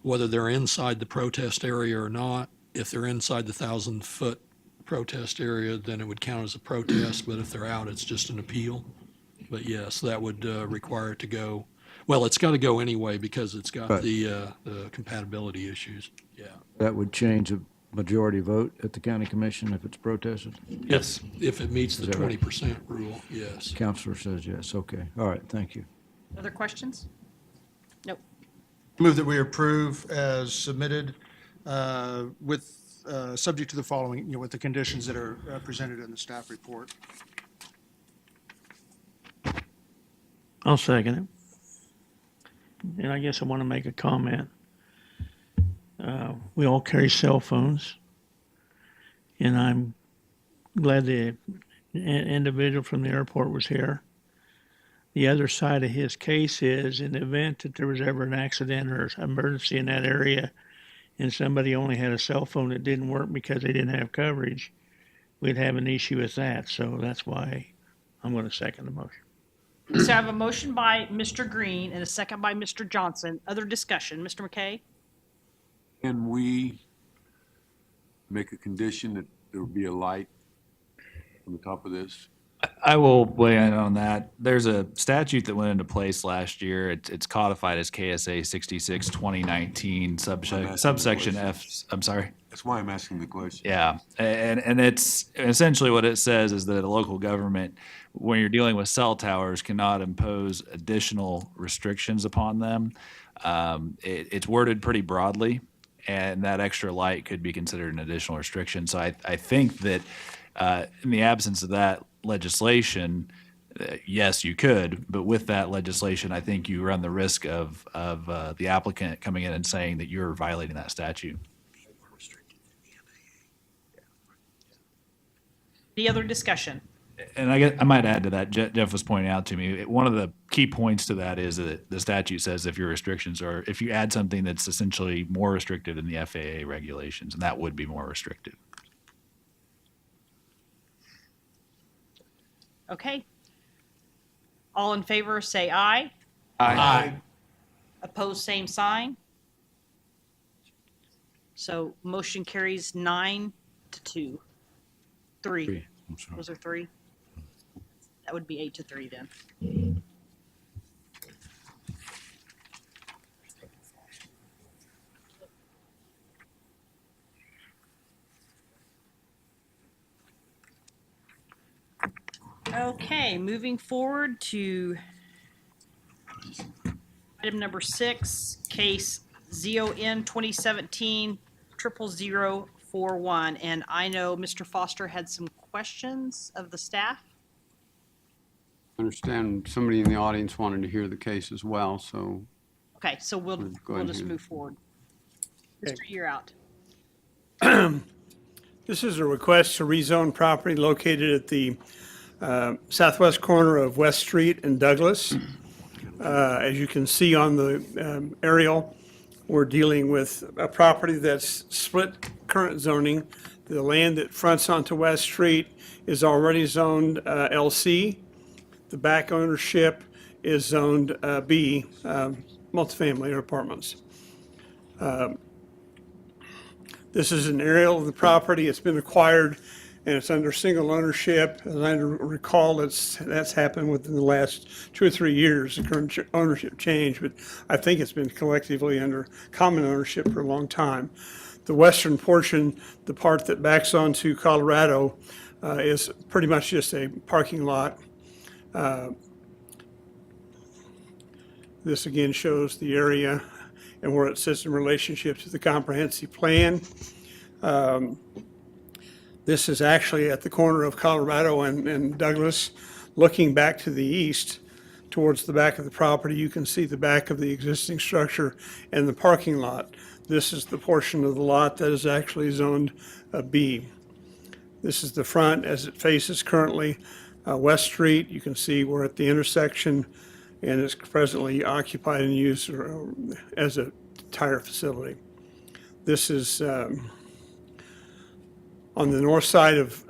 whether they're inside the protest area or not. If they're inside the 1,000-foot protest area, then it would count as a protest, but if they're out, it's just an appeal. But yes, that would require it to go, well, it's got to go anyway because it's got Right. the compatibility issues. Yeah. That would change a majority vote at the county commission if it's protested? Yes, if it meets the Is that right? 20% rule, yes. Counselor says yes. Okay. All right. Thank you. Other questions? Nope. Move that we approve as submitted with, subject to the following, with the conditions that are presented in the staff report. I'll second it. And I guess I want to make a comment. We all carry cell phones, and I'm glad the individual from the airport was here. The other side of his case is, in the event that there was ever an accident or emergency in that area, and somebody only had a cell phone that didn't work because they didn't have coverage, we'd have an issue with that. So that's why I'm going to second the motion. So I have a motion by Mr. Green and a second by Mr. Johnson. Other discussion, Mr. McKay? Can we make a condition that there will be a light on the top of this? I will weigh in on that. There's a statute that went into place last year. It's codified as KSA 66 2019 subsection F. I'm sorry. That's why I'm asking the question. Yeah, and it's essentially what it says is that a local government, when you're dealing with cell towers, cannot impose additional restrictions upon them. It's worded pretty broadly. and that extra light could be considered an additional restriction. So I think that in the absence of that legislation, yes, you could, but with that legislation, I think you run the risk of the applicant coming in and saying that you're violating that statute. Any other discussion? And I might add to that, Jeff was pointing out to me, one of the key points to that is that the statute says if your restrictions are, if you add something that's essentially more restrictive than the FAA regulations, and that would be more restrictive. Okay. All in favor, say aye. Aye. Opposed, same sign. So motion carries 9-2. 3. Was there 3? That would be 8-3 then. Okay, moving forward to item number 6, case ZON 2017-00041. And I know Mr. Foster had some questions of the staff. I understand somebody in the audience wanted to hear the case as well, so Okay, so we'll Go ahead just and- move forward. Mr. You're out. This is a request to rezone property located at the southwest corner of West Street and Douglas. As you can see on the aerial, we're dealing with a property that's split current zoning. The land that fronts onto West Street is already zoned LC. The back ownership is zoned B, multifamily or apartments. This is an aerial of the property. It's been acquired and it's under single ownership. As I recall, that's happened within the last 2 or 3 years, the current ownership change, but I think it's been collectively under common ownership for a long time. The western portion, the part that backs onto Colorado, is pretty much just a parking lot. This again shows the area and where it sits in relationship to the comprehensive plan. This is actually at the corner of Colorado and Douglas. Looking back to the east towards the back of the property, you can see the back of the existing structure and the parking lot. This is the portion of the lot that is actually zoned B. This is the front as it faces currently West Street. You can see we're at the intersection and it's presently occupied and used as a tire facility. This is on the north side of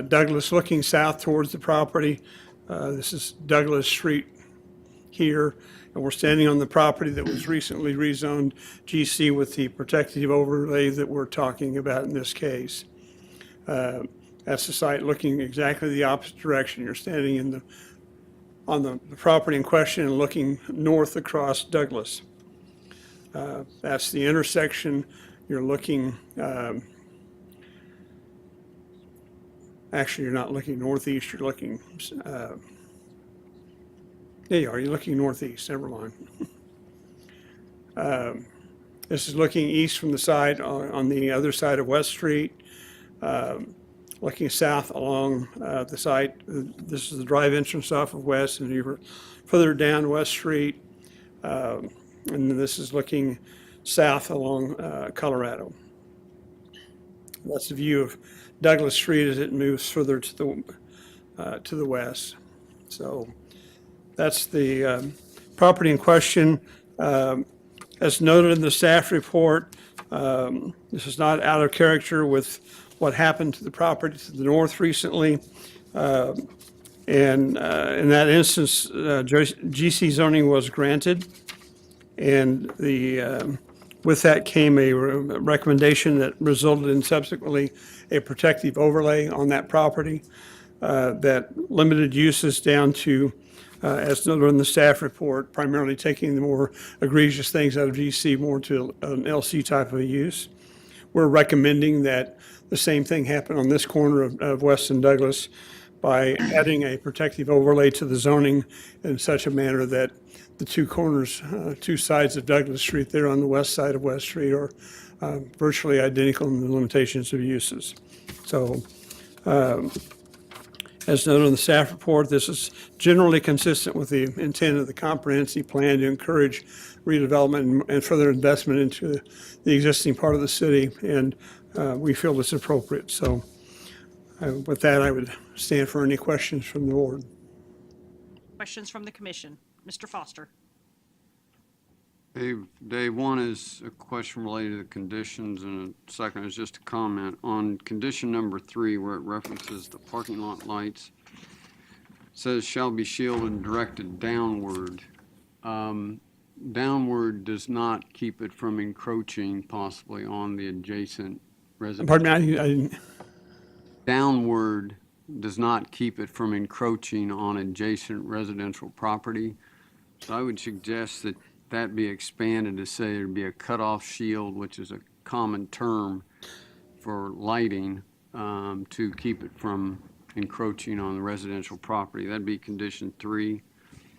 Douglas, looking south towards the property. This is Douglas Street here, and we're standing on the property that was recently rezoned GC with the protective overlay that we're talking about in this case. That's the site looking exactly the opposite direction. You're standing on the property in question and looking north across Douglas. That's the intersection. You're looking, actually, you're not looking northeast, you're looking, there you are, you're looking northeast, never mind. This is looking east from the side, on the other side of West Street, looking south along the site. This is the drive entrance off of West, and you're further down West Street. And then this is looking south along Colorado. That's the view of Douglas Street as it moves further to the west. So that's the property in question. As noted in the staff report, this is not out of character with what happened to the property to the north recently. And in that instance, GC zoning was granted. And with that came a recommendation that resulted in subsequently a protective overlay on that property that limited uses down to, as noted in the staff report, primarily taking the more egregious things out of GC more to an LC type of a use. We're recommending that the same thing happen on this corner of West and Douglas by adding a protective overlay to the zoning in such a manner that the two corners, two sides of Douglas Street there on the west side of West Street are virtually identical in the limitations of uses. So, as noted in the staff report, this is generally consistent with the intent of the comprehensive plan to encourage redevelopment and further investment into the existing part of the city, and we feel it's appropriate. So with that, I would stand for any questions from the board. Questions from the commission? Mr. Foster? Dave, one is a question related to the conditions, and a second is just a comment. On condition number 3, where it references the parking lot lights, it says shall be shielded and directed downward. Downward does not keep it from encroaching possibly on the adjacent residential. Pardon me, I didn't, Downward does not keep it from encroaching on adjacent residential property. So I would suggest that that be expanded to say there'd be a cutoff shield, which is a common term for lighting, to keep it from encroaching on the residential property. That'd be condition 3.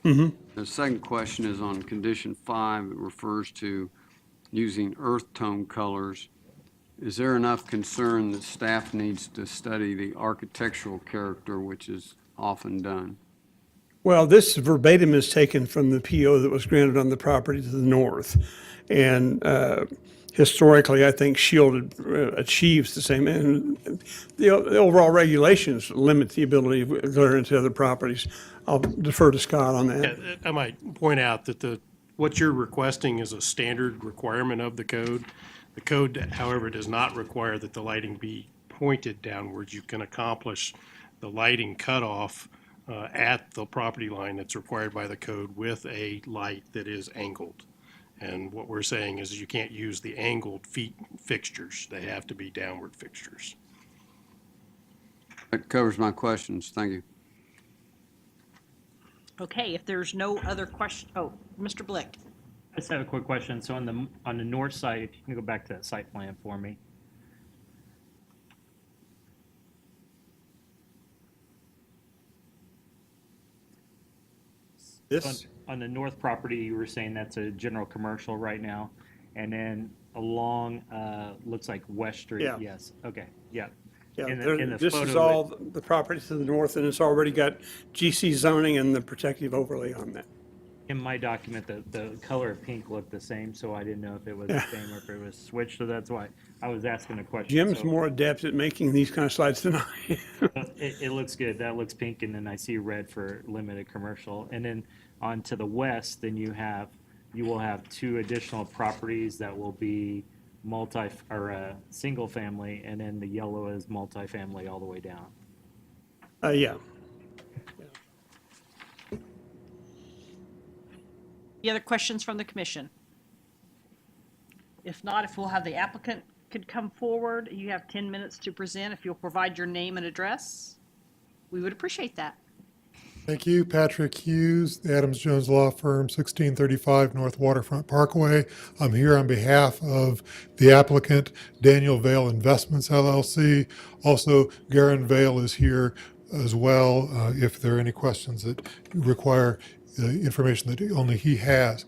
The second question is on condition 5. It refers to using earth tone colors. Is there enough concern that staff needs to study the architectural character, which is often done? well, this verbatim is taken from the PO that was granted on the property to the north. And historically, I think shielded achieves the same, and the overall regulations limit the ability of glare into other properties. I'll defer to Scott on that. I might point out that what you're requesting is a standard requirement of the code. The code, however, does not require that the lighting be pointed downwards. You can accomplish the lighting cutoff at the property line that's required by the code with a light that is angled. And what we're saying is you can't use the angled fixtures. They have to be downward fixtures. That covers my questions. Thank you. Okay, if there's no other question, oh, Mr. Blick. I just have a quick question. So on the north side, if you can go back to that site plan for me. This, On the north property, you were saying that's a general commercial right now, and then along looks like West Street. Yeah. Yes. Okay. Yeah. yeah, in the this is photo all the property to the north, and it's already got GC zoning and the protective overlay on that. In my document, the color of pink looked the same, so I didn't know if it was the same or if it was switched. So that's why I was asking the question. Jim's So, more adept at making these kind of slides than I am. it looks good. That looks pink, and then I see red for limited commercial. And then on to the west, then you will have 2 additional properties that will be single family, and then the yellow is multifamily all the way down. Yeah. Any other questions from the commission? If not, if we'll have the applicant could come forward, you have 10 minutes to present. If you'll provide your name and address, we would appreciate that. Thank you. Patrick Hughes, the Adams Jones Law Firm, 1635 North Waterfront Parkway. I'm here on behalf of the applicant, Daniel Vale Investments, LLC. Also, Garen Vale is here as well, if there are any questions that require information that only he has.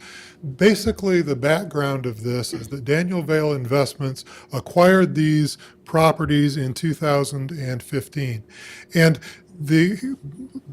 Basically, the background of this is that Daniel Vale Investments acquired these properties in 2015. And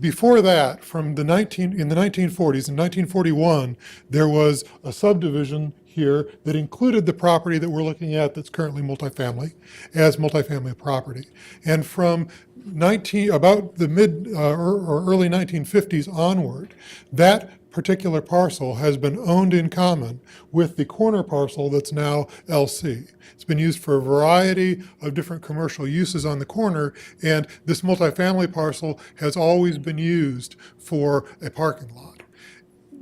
before that, in the 1940s, in 1941, there was a subdivision here that included the property that we're looking at that's currently multifamily as multifamily property. And from about the mid or early 1950s onward, that particular parcel has been owned in common with the corner parcel that's now LC. It's been used for a variety of different commercial uses on the corner, and this multifamily parcel has always been used for a parking lot.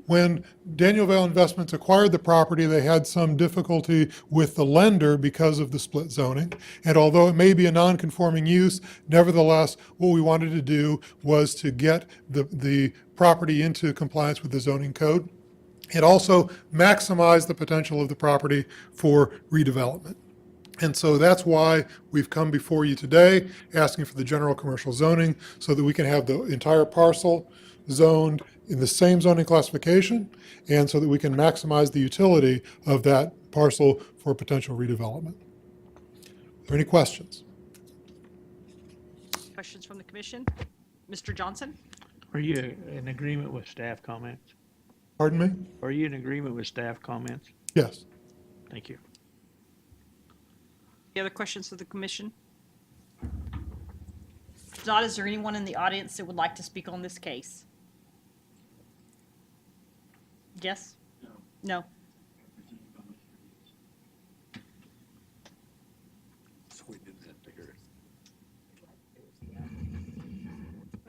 When Daniel Vale Investments acquired the property, they had some difficulty with the lender because of the split zoning. And although it may be a non-conforming use, nevertheless, what we wanted to do was to get the property into compliance with the zoning code and also maximize the potential of the property for redevelopment. And so that's why we've come before you today, asking for the general commercial zoning so that we can have the entire parcel zoned in the same zoning classification, and so that we can maximize the utility of that parcel for potential redevelopment. Are there any questions? Questions from the commission? Mr. Johnson? Are you in agreement with staff comments? Pardon me? Are you in agreement with staff comments? Yes. Thank you. Any other questions of the commission? If not, is there anyone in the audience that would like to speak on this case? Yes? No?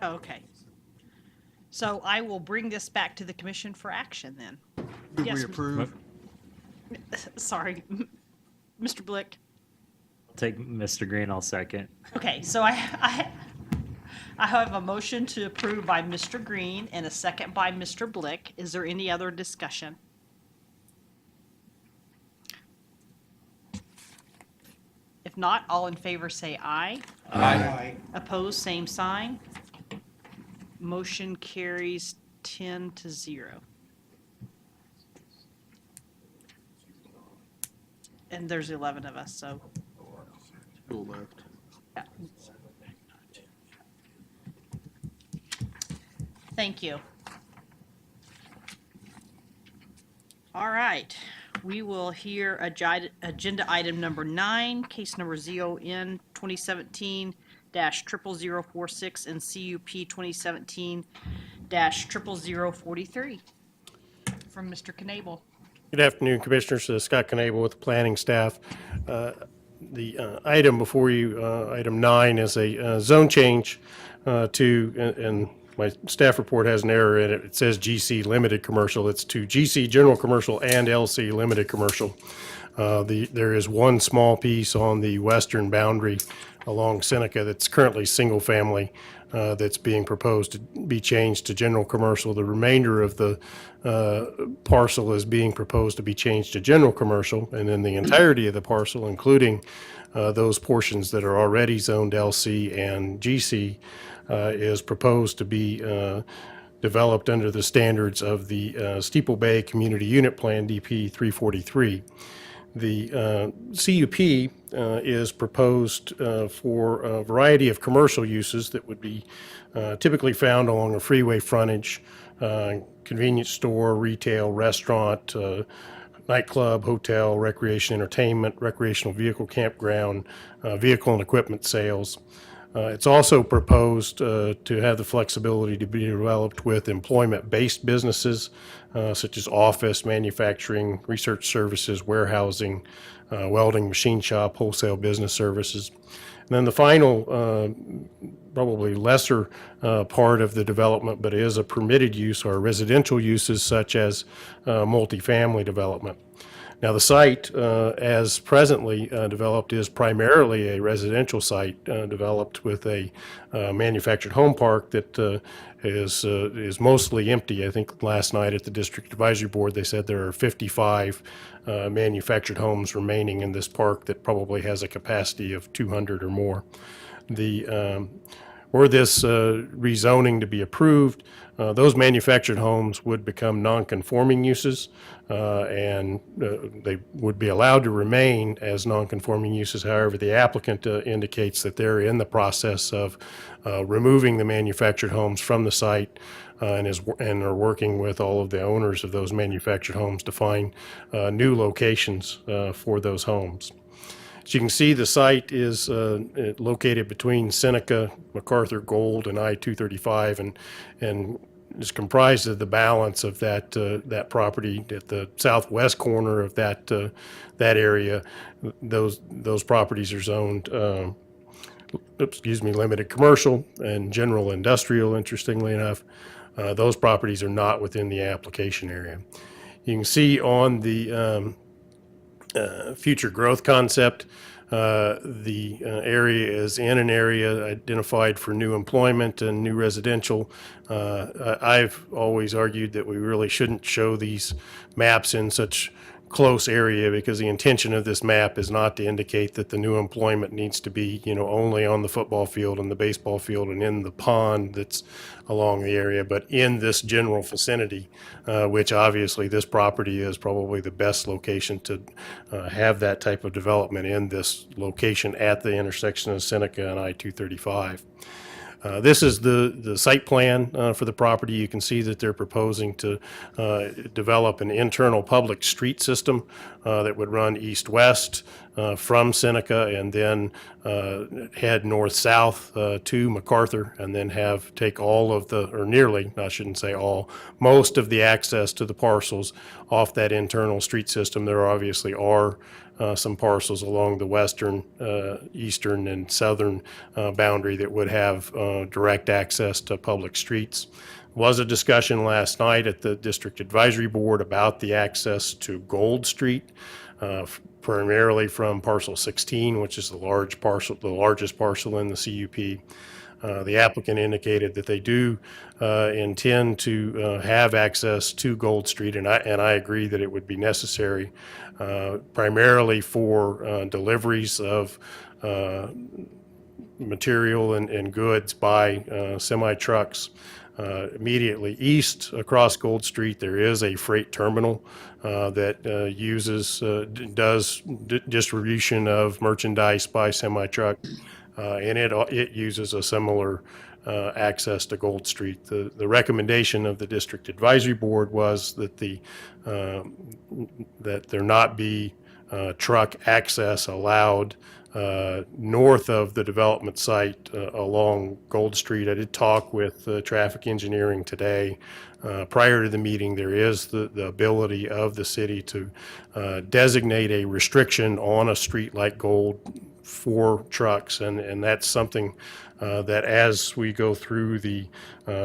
Oh, okay. So I will bring this back to the commission for action then. Move Yes, we approve. Sorry, Mr. Blick. Take Mr. Green, I'll second. Okay, so I have a motion to approve by Mr. Green and a second by Mr. Blick. Is there any other discussion? If not, all in favor say aye. Aye. Opposed, same sign. Motion carries 10-0. And there's 11 of us, so. Still left. Yeah. Thank you. All right, we will hear agenda item number 9, case number ZON 2017-00046 and CUP 2017-00043 from Mr. Knable. Good afternoon, Commissioners. Scott Knable with the planning staff. The item before you, item 9, is a zone change and my staff report has an error in it. It says GC Limited Commercial. It's to GC General Commercial and LC Limited Commercial. There is one small piece on the western boundary along Seneca that's currently single family that's being proposed to be changed to general commercial. The remainder of the parcel is being proposed to be changed to general commercial, and then the entirety of the parcel, including those portions that are already zoned LC and GC, is proposed to be developed under the standards of the Steeple Bay Community Unit Plan, DP 343. The CUP is proposed for a variety of commercial uses that would be typically found along a freeway frontage, convenience store, retail, restaurant, nightclub, hotel, recreation, entertainment, recreational vehicle campground, vehicle and equipment sales. It's also proposed to have the flexibility to be developed with employment-based businesses such as office, manufacturing, research services, warehousing, welding, machine shop, wholesale business services. And then the final, probably lesser part of the development, but is a permitted use, are residential uses such as multifamily development. Now, the site, as presently developed, is primarily a residential site developed with a manufactured home park that is mostly empty. I think last night at the District Advisory Board, they said there are 55 manufactured homes remaining in this park that probably has a capacity of 200 or more. Were this rezoning to be approved, those manufactured homes would become non-conforming uses, and they would be allowed to remain as non-conforming uses. However, the applicant indicates that they're in the process of removing the manufactured homes from the site and are working with all of the owners of those manufactured homes to find new locations for those homes. As you can see, the site is located between Seneca, MacArthur, Gold, and I-235, and is comprised of the balance of that property at the southwest corner of that area. Those properties are zoned, limited commercial and general industrial. Interestingly enough, those properties are not within the application area. You can see on the future growth concept, the area is in an area identified for new employment and new residential. I've always argued that we really shouldn't show these maps in such close area, because the intention of this map is not to indicate that the new employment needs to be, only on the football field and the baseball field and in the pond that's along the area, but in this general vicinity, which obviously this property is probably the best location to have that type of development, in this location at the intersection of Seneca and I-235. This is the site plan for the property. You can see that they're proposing to develop an internal public street system that would run east-west from Seneca, and then head north-south to MacArthur, and then take all of or nearly, I shouldn't say all, most of the access to the parcels off that internal street system. There obviously are some parcels along the western, eastern, and southern boundary that would have direct access to public streets. Was a discussion last night at the District Advisory Board about the access to Gold Street, primarily from parcel 16, which is the largest parcel in the CUP. The applicant indicated that they do intend to have access to Gold Street, and I agree that it would be necessary, primarily for deliveries of material and goods by semi-trucks. Immediately east across Gold Street, there is a freight terminal that does distribution of merchandise by semi-truck, and it uses a similar access to Gold Street. The recommendation of the District Advisory Board was that that there not be truck access allowed north of the development site along Gold Street. I did talk with traffic engineering today. Prior to the meeting, there is the ability of the city to designate a restriction on a street like Gold for trucks, and that's something that, as we go through the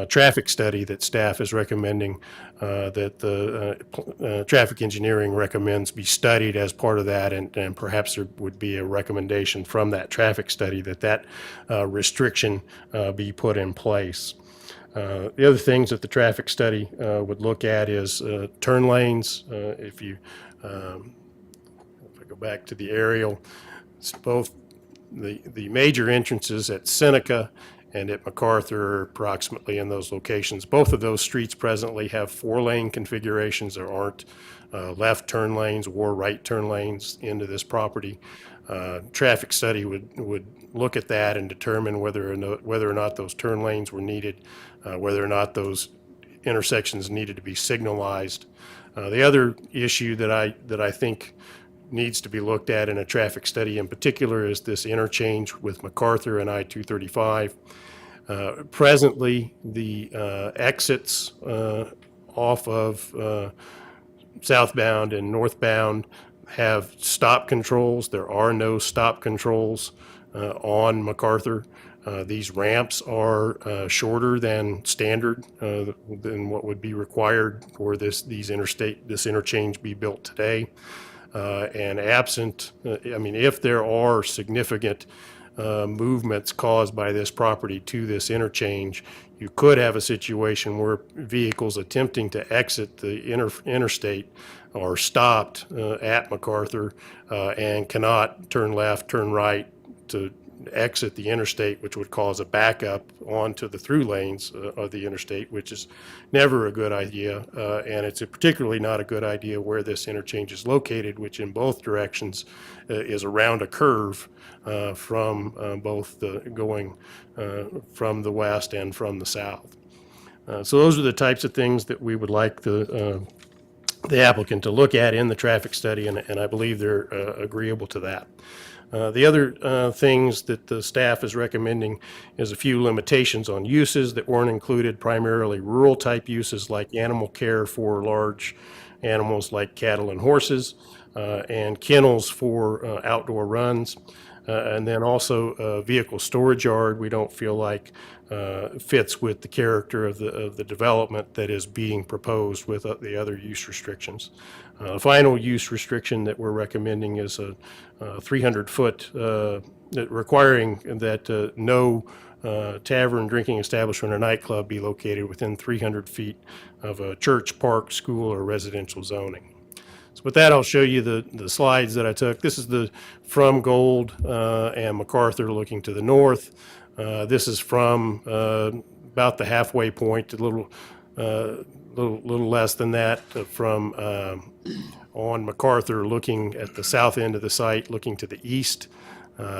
traffic study that staff is recommending, that the traffic engineering recommends be studied as part of that, and perhaps there would be a recommendation from that traffic study that restriction be put in place. The other things that the traffic study would look at is turn lanes. If I go back to the aerial, it's both the major entrances at Seneca and at MacArthur are approximately in those locations. Both of those streets presently have 4-lane configurations. There aren't left turn lanes or right turn lanes into this property. Traffic study would look at that and determine whether or not those turn lanes were needed, whether or not those intersections needed to be signalized. The other issue that I think needs to be looked at in a traffic study in particular is this interchange with MacArthur and I-235. Presently, the exits off of southbound and northbound have stop controls. There are no stop controls on MacArthur. These ramps are shorter than standard, than what would be required for this interchange be built today. And absent, if there are significant movements caused by this property to this interchange, you could have a situation where vehicles attempting to exit the interstate are stopped at MacArthur and cannot turn left, turn right to exit the interstate, which would cause a backup onto the through lanes of the interstate, which is never a good idea. And it's particularly not a good idea where this interchange is located, which in both directions is around a curve from both going from the west and from the south. So those are the types of things that we would like the applicant to look at in the traffic study, and I believe they're agreeable to that. The other things that the staff is recommending is a few limitations on uses that weren't included, primarily rural type uses like animal care for large animals like cattle and horses, and kennels for outdoor runs. And then also a vehicle storage yard we don't feel like fits with the character of the development that is being proposed with the other use restrictions. The final use restriction that we're recommending is a 300-foot, requiring that no tavern, drinking establishment, or nightclub be located within 300 feet of a church, park, school, or residential zoning. So with that, I'll show you the slides that I took. This is the from Gold and MacArthur looking to the north. This is from about the halfway point, a little less than that, from on MacArthur looking at the south end of the site, looking to the east.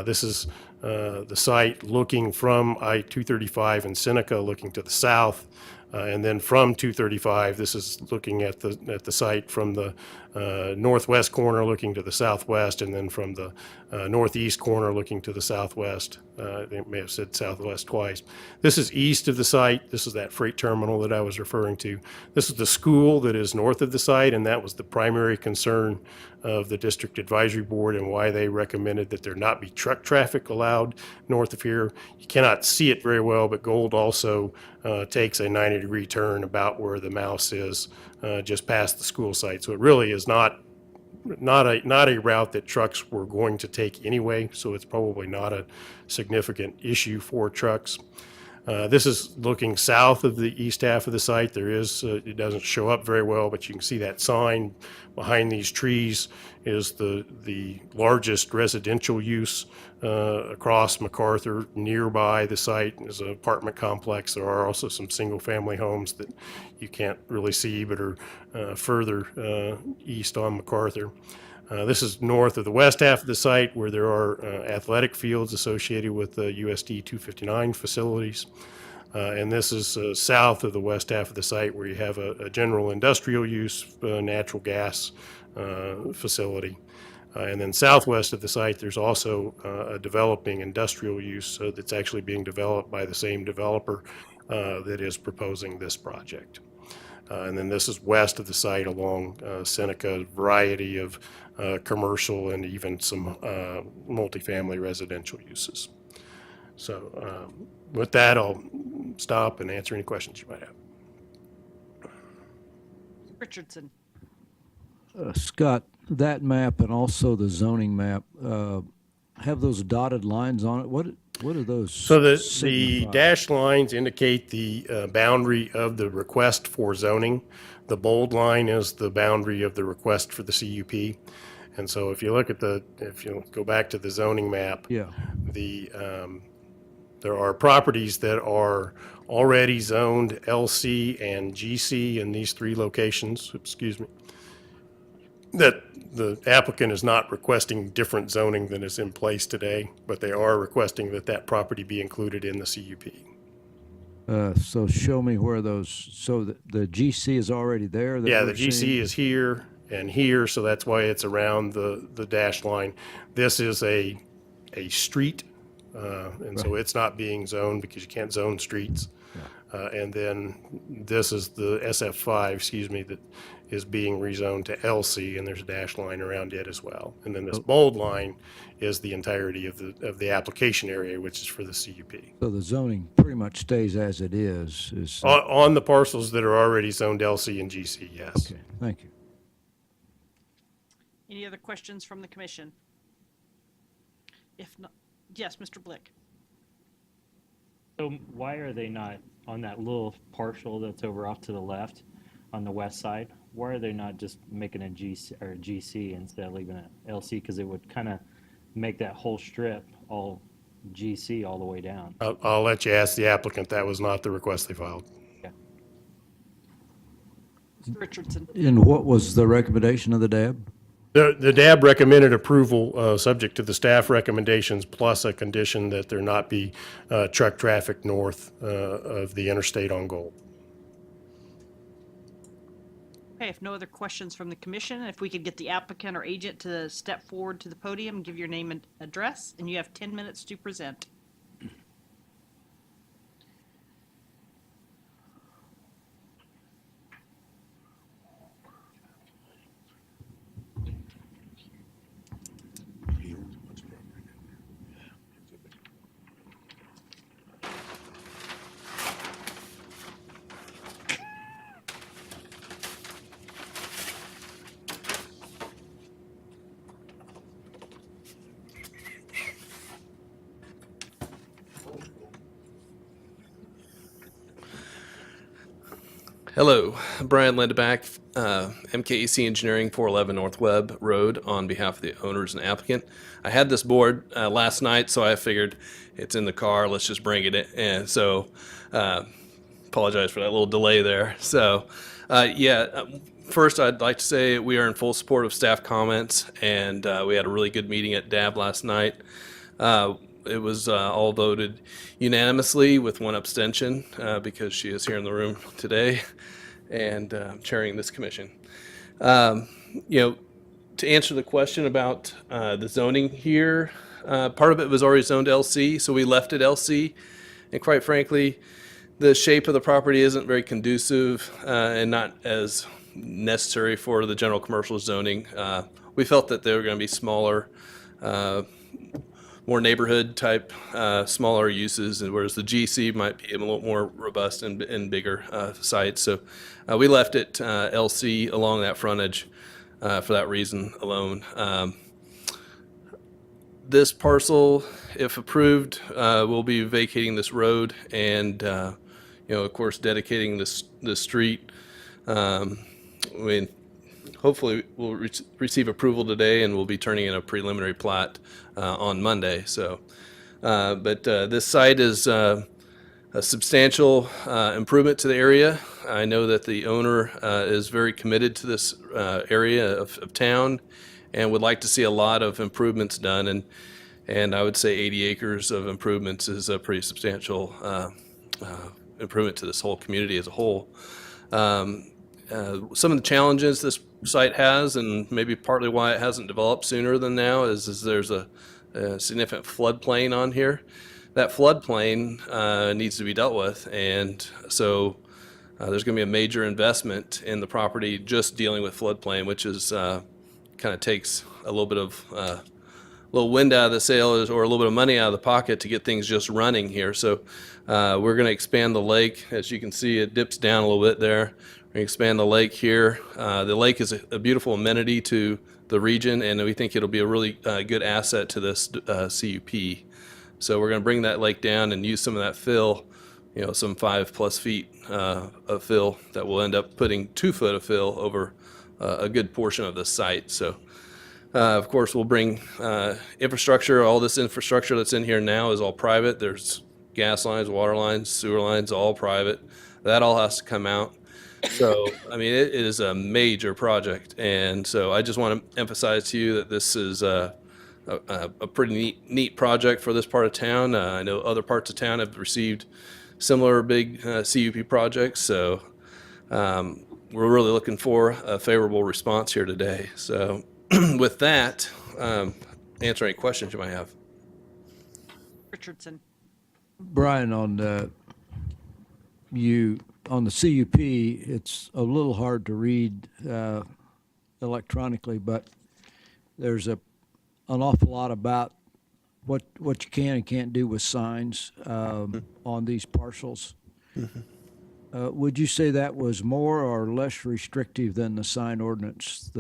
This is the site looking from I-235 in Seneca, looking to the south. And then from 235, this is looking at the site from the northwest corner looking to the southwest, and then from the northeast corner looking to the southwest. They may have said southwest twice. This is east of the site. This is that freight terminal that I was referring to. This is the school that is north of the site, and that was the primary concern of the District Advisory Board and why they recommended that there not be truck traffic allowed north of here. You cannot see it very well, but Gold also takes a 90-degree turn about where the mouse is, just past the school site. So it really is not a route that trucks were going to take anyway, so it's probably not a significant issue for trucks. This is looking south of the east half of the site. There is, it doesn't show up very well, but you can see that sign behind these trees is the largest residential use across MacArthur. Nearby the site is an apartment complex. There are also some single-family homes that you can't really see but are further east on MacArthur. This is north of the west half of the site where there are athletic fields associated with the USD 259 facilities. And this is south of the west half of the site where you have a general industrial use natural gas facility. And then southwest of the site, there's also a developing industrial use that's actually being developed by the same developer that is proposing this project. And then this is west of the site along Seneca, a variety of commercial and even some multifamily residential uses. So with that, I'll stop and answer any questions you might have. Richardson. Scott, that map and also the zoning map have those dotted lines on it. What are those? So the signify? dashed lines indicate the boundary of the request for zoning. The bold line is the boundary of the request for the CUP. And so if you look at if you go back to the zoning map, Yeah. there are properties that are already zoned LC and GC in these three locations, excuse me, that the applicant is not requesting different zoning than is in place today, but they are requesting that that property be included in the CUP. So show me where those, so the GC is already there? that Yeah, we're the GC seeing? is here and here, so that's why it's around the dashed line. This is a street, and so it's not being zoned because you can't zone streets. And then this is the SF5, excuse me, that is being rezoned to LC, and there's a dash line around it as well. And then this bold line is the entirety of the application area, which is for the CUP. So the zoning pretty much stays as it is? On the parcels that are already zoned LC and GC, yes. Okay, thank you. Any other questions from the commission? If not, yes, Mr. Blick. So why are they not on that little partial that's over off to the left on the west side? Why are they not just making a GC instead of leaving it LC? Because it would kind of make that whole strip all GC all the way down. I'll let you ask the applicant. That was not the request they filed. Mr. Richardson. And what was the recommendation of the DAB? The DAB recommended approval subject to the staff recommendations plus a condition that there not be truck traffic north of the interstate on Gold. Okay, if no other questions from the commission, if we could get the applicant or agent to step forward to the podium, give your name and address, and you have 10 minutes to present. Hello, Brian Lindeback, MKEC Engineering, 411 North Webb Road, on behalf of the owners and applicant. I had this board last night, so I figured it's in the car, let's just bring it in. And so, apologize for that little delay there. So, first I'd like to say we are in full support of staff comments, and we had a really good meeting at DAB last night. It was all voted unanimously with one abstention because she is here in the room today and chairing this commission. To answer the question about the zoning here, part of it was already zoned LC, so we left it LC. And quite frankly, the shape of the property isn't very conducive and not as necessary for the general commercial zoning. We felt that they were going to be smaller, more neighborhood type, smaller uses, and whereas the GC might be a little more robust and bigger sites. So we left it LC along that frontage for that reason alone. This parcel, if approved, will be vacating this road and, of course, dedicating this street. Hopefully we'll receive approval today, and we'll be turning in a preliminary plat on Monday. So, but this site is a substantial improvement to the area. I know that the owner is very committed to this area of town and would like to see a lot of improvements done. And I would say 80 acres of improvements is a pretty substantial improvement to this whole community as a whole. Some of the challenges this site has, and maybe partly why it hasn't developed sooner than now, is there's a significant floodplain on here. That floodplain needs to be dealt with, and so there's going to be a major investment in the property just dealing with floodplain, which is kind of takes a little bit of little wind out of the sails or a little bit of money out of the pocket to get things just running here. So we're going to expand the lake. As you can see, it dips down a little bit there. We're going to expand the lake here. The lake is a beautiful amenity to the region, and we think it'll be a really good asset to this CUP. So we're going to bring that lake down and use some of that fill, some 5+ feet of fill that will end up putting 2 foot of fill over a good portion of the site. So, of course, we'll bring infrastructure. All this infrastructure that's in here now is all private. There's gas lines, water lines, sewer lines, all private. That all has to come out. So, I mean, it is a major project. And so I just want to emphasize to you that this is a pretty neat project for this part of town. I know other parts of town have received similar big CUP projects. So we're really looking for a favorable response here today. So with that, answer any questions you might have. Richardson. Brian, on the CUP, it's a little hard to read electronically, but there's an awful lot about what you can and can't do with signs on these parcels. Would you say that was more or less restrictive than the sign ordinance,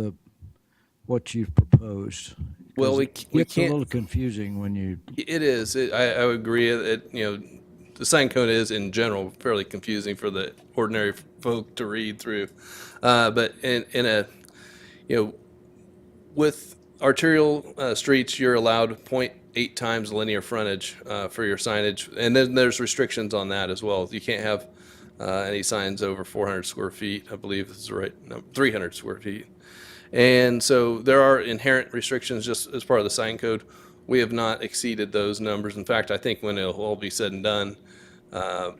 what you've proposed? Well, we it's can't. a little confusing when you. It is. I would agree. The sign code is in general fairly confusing for the ordinary folk to read through. But with arterial streets, you're allowed 0.8 times linear frontage for your signage, and then there's restrictions on that as well. You can't have any signs over 400 square feet. I believe is the right number, 300 square feet. And so there are inherent restrictions just as part of the sign code. We have not exceeded those numbers. In fact, I think when it'll all be said and done,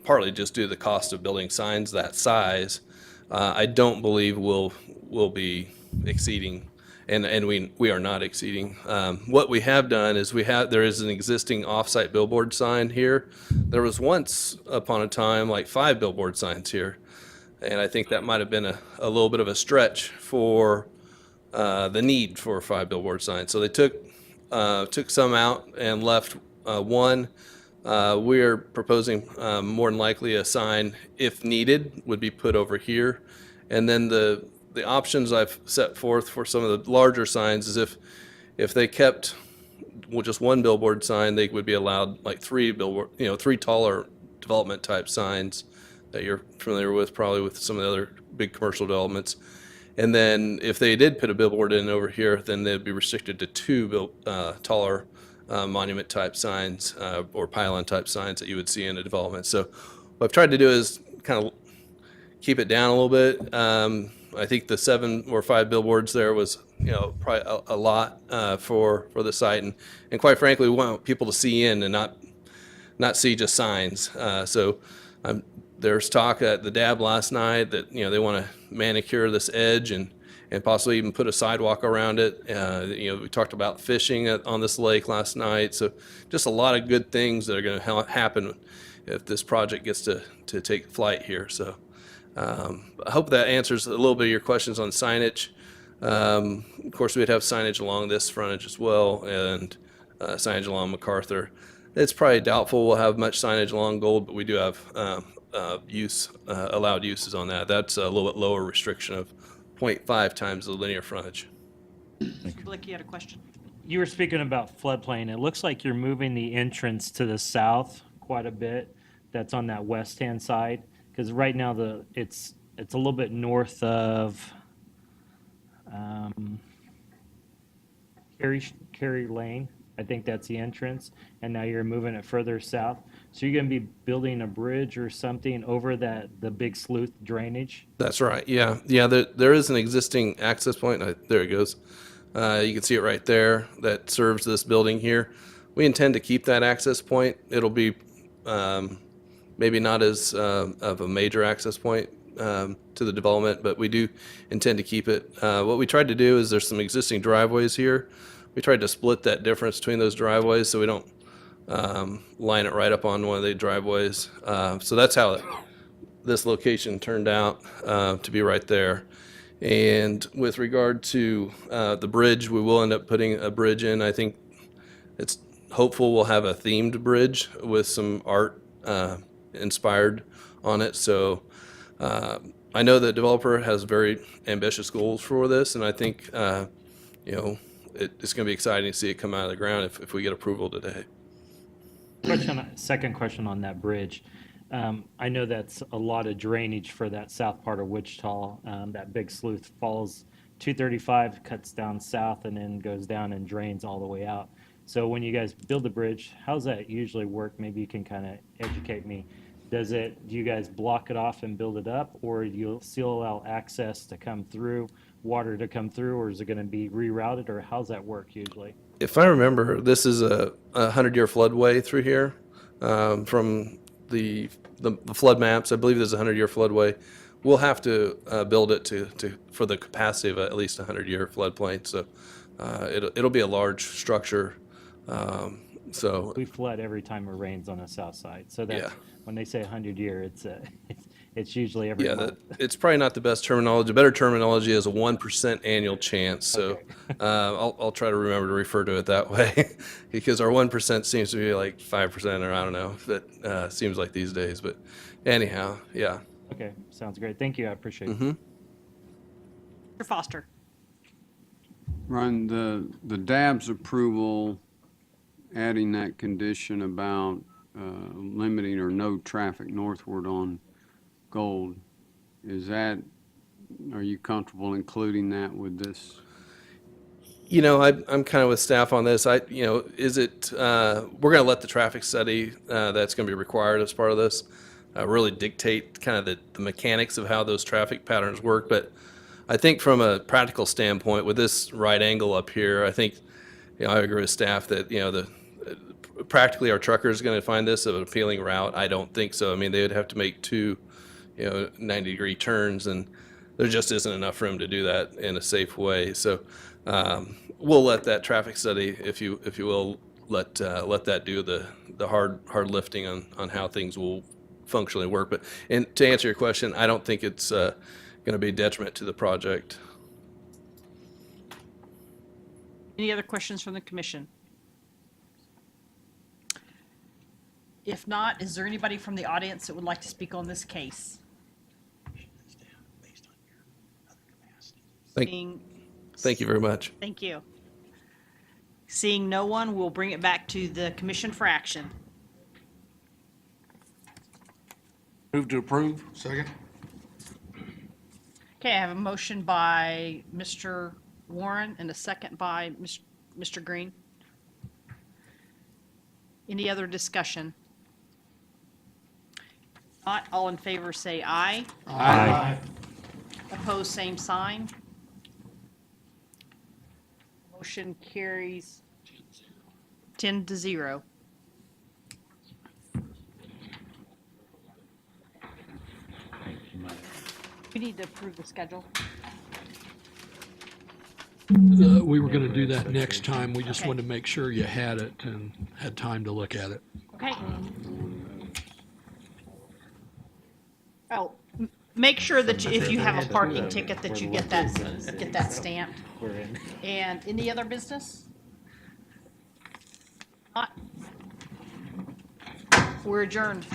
partly just due to the cost of building signs that size, I don't believe we'll be exceeding, and we are not exceeding. What we have done is there is an existing off-site billboard sign here. There was once upon a time like 5 billboard signs here, and I think that might have been a little bit of a stretch for the need for 5 billboard signs. So they took some out and left one. We are proposing more than likely a sign, if needed, would be put over here. And then the options I've set forth for some of the larger signs is if they kept just 1 billboard sign, they would be allowed like 3 taller development type signs that you're familiar with, probably with some of the other big commercial developments. And then if they did put a billboard in over here, then they'd be restricted to two taller monument type signs or pylon type signs that you would see in a development. So what I've tried to do is kind of keep it down a little bit. I think the 7 or 5 billboards there was, probably a lot for the site, and quite frankly, we want people to see in and not see just signs. So there's talk at the DAB last night that they want to manicure this edge and possibly even put a sidewalk around it. We talked about fishing on this lake last night. So just a lot of good things that are going to happen if this project gets to take flight here. So I hope that answers a little bit of your questions on signage. Of course, we'd have signage along this frontage as well, and signage along MacArthur. It's probably doubtful we'll have much signage along Gold, but we do have allowed uses on that. That's a little bit lower restriction of 0.5 times the linear frontage. Mr. Blick, you had a question? You were speaking about floodplain. It looks like you're moving the entrance to the south quite a bit. That's on that west-hand side, because right now it's a little bit north of Cary Lane. I think that's the entrance, and now you're moving it further south. So you're going to be building a bridge or something over the big sleuth drainage? That's right. Yeah. There is an existing access point. There it goes. You can see it right there that serves this building here. We intend to keep that access point. It'll be maybe not as of a major access point to the development, but we do intend to keep it. What we tried to do is there's some existing driveways here. We tried to split that difference between those driveways so we don't line it right up on one of the driveways. So that's how this location turned out to be right there. And with regard to the bridge, we will end up putting a bridge in. I think it's hopeful we'll have a themed bridge with some art inspired on it. So I know the developer has very ambitious goals for this, and I think it's going to be exciting to see it come out of the ground if we get approval today. Second question on that bridge. I know that's a lot of drainage for that south part of Wichita. That big sleuth follows 235, cuts down south, and then goes down and drains all the way out. So when you guys build the bridge, how's that usually work? Maybe you can kind of educate me. Do you guys block it off and build it up, or do you still allow access to come through, water to come through, or is it going to be rerouted, or how's that work usually? If I remember, this is a 100-year floodway through here. From the flood maps, I believe there's a 100-year floodway. We'll have to build it for the capacity of at least a 100-year floodplain. So it'll be a large structure. So we flood every time it rains on the south side. So that's when they say 100-year, it's usually every month. It's probably not the best terminology. Better terminology is a 1% annual chance. So I'll try to remember to refer to it that way because our 1% seems to be like 5%, or I don't know. That seems like these days. But anyhow, yeah. Okay, sounds great. Thank you. I appreciate it. Mr. Foster. Ryan, the DAB's approval, adding that condition about limiting or no traffic northward on Gold, are you comfortable including that with this? I'm kind of with staff on this. We're going to let the traffic study that's going to be required as part of this really dictate kind of the mechanics of how those traffic patterns work. But I think from a practical standpoint, with this right angle up here, I think, I agree with staff that, practically our trucker is going to find this an appealing route. I don't think so. I mean, they would have to make two 90-degree turns, and there just isn't enough room to do that in a safe way. So we'll let that traffic study, if you will, let that do the hard lifting on how things will functionally work. But to answer your question, I don't think it's going to be a detriment to the project. Any other questions from the commission? If not, is there anybody from the audience that would like to speak on this case? Thank you very much. Thank you. Seeing no one, we'll bring it back to the commission for action. Move to approve. Second? Okay, I have a motion by Mr. Warren and a second by Mr. Green. Any other discussion? Not all in favor, say aye. Aye. Opposed, same sign. Motion carries 10-0. We need to approve the schedule. We were going to do that next time. We just Okay. wanted to make sure you had it and had time to look at it. Okay. Oh, make sure that if you have a parking ticket, that you get that stamped. We're in. And any other business? Not. We're adjourned.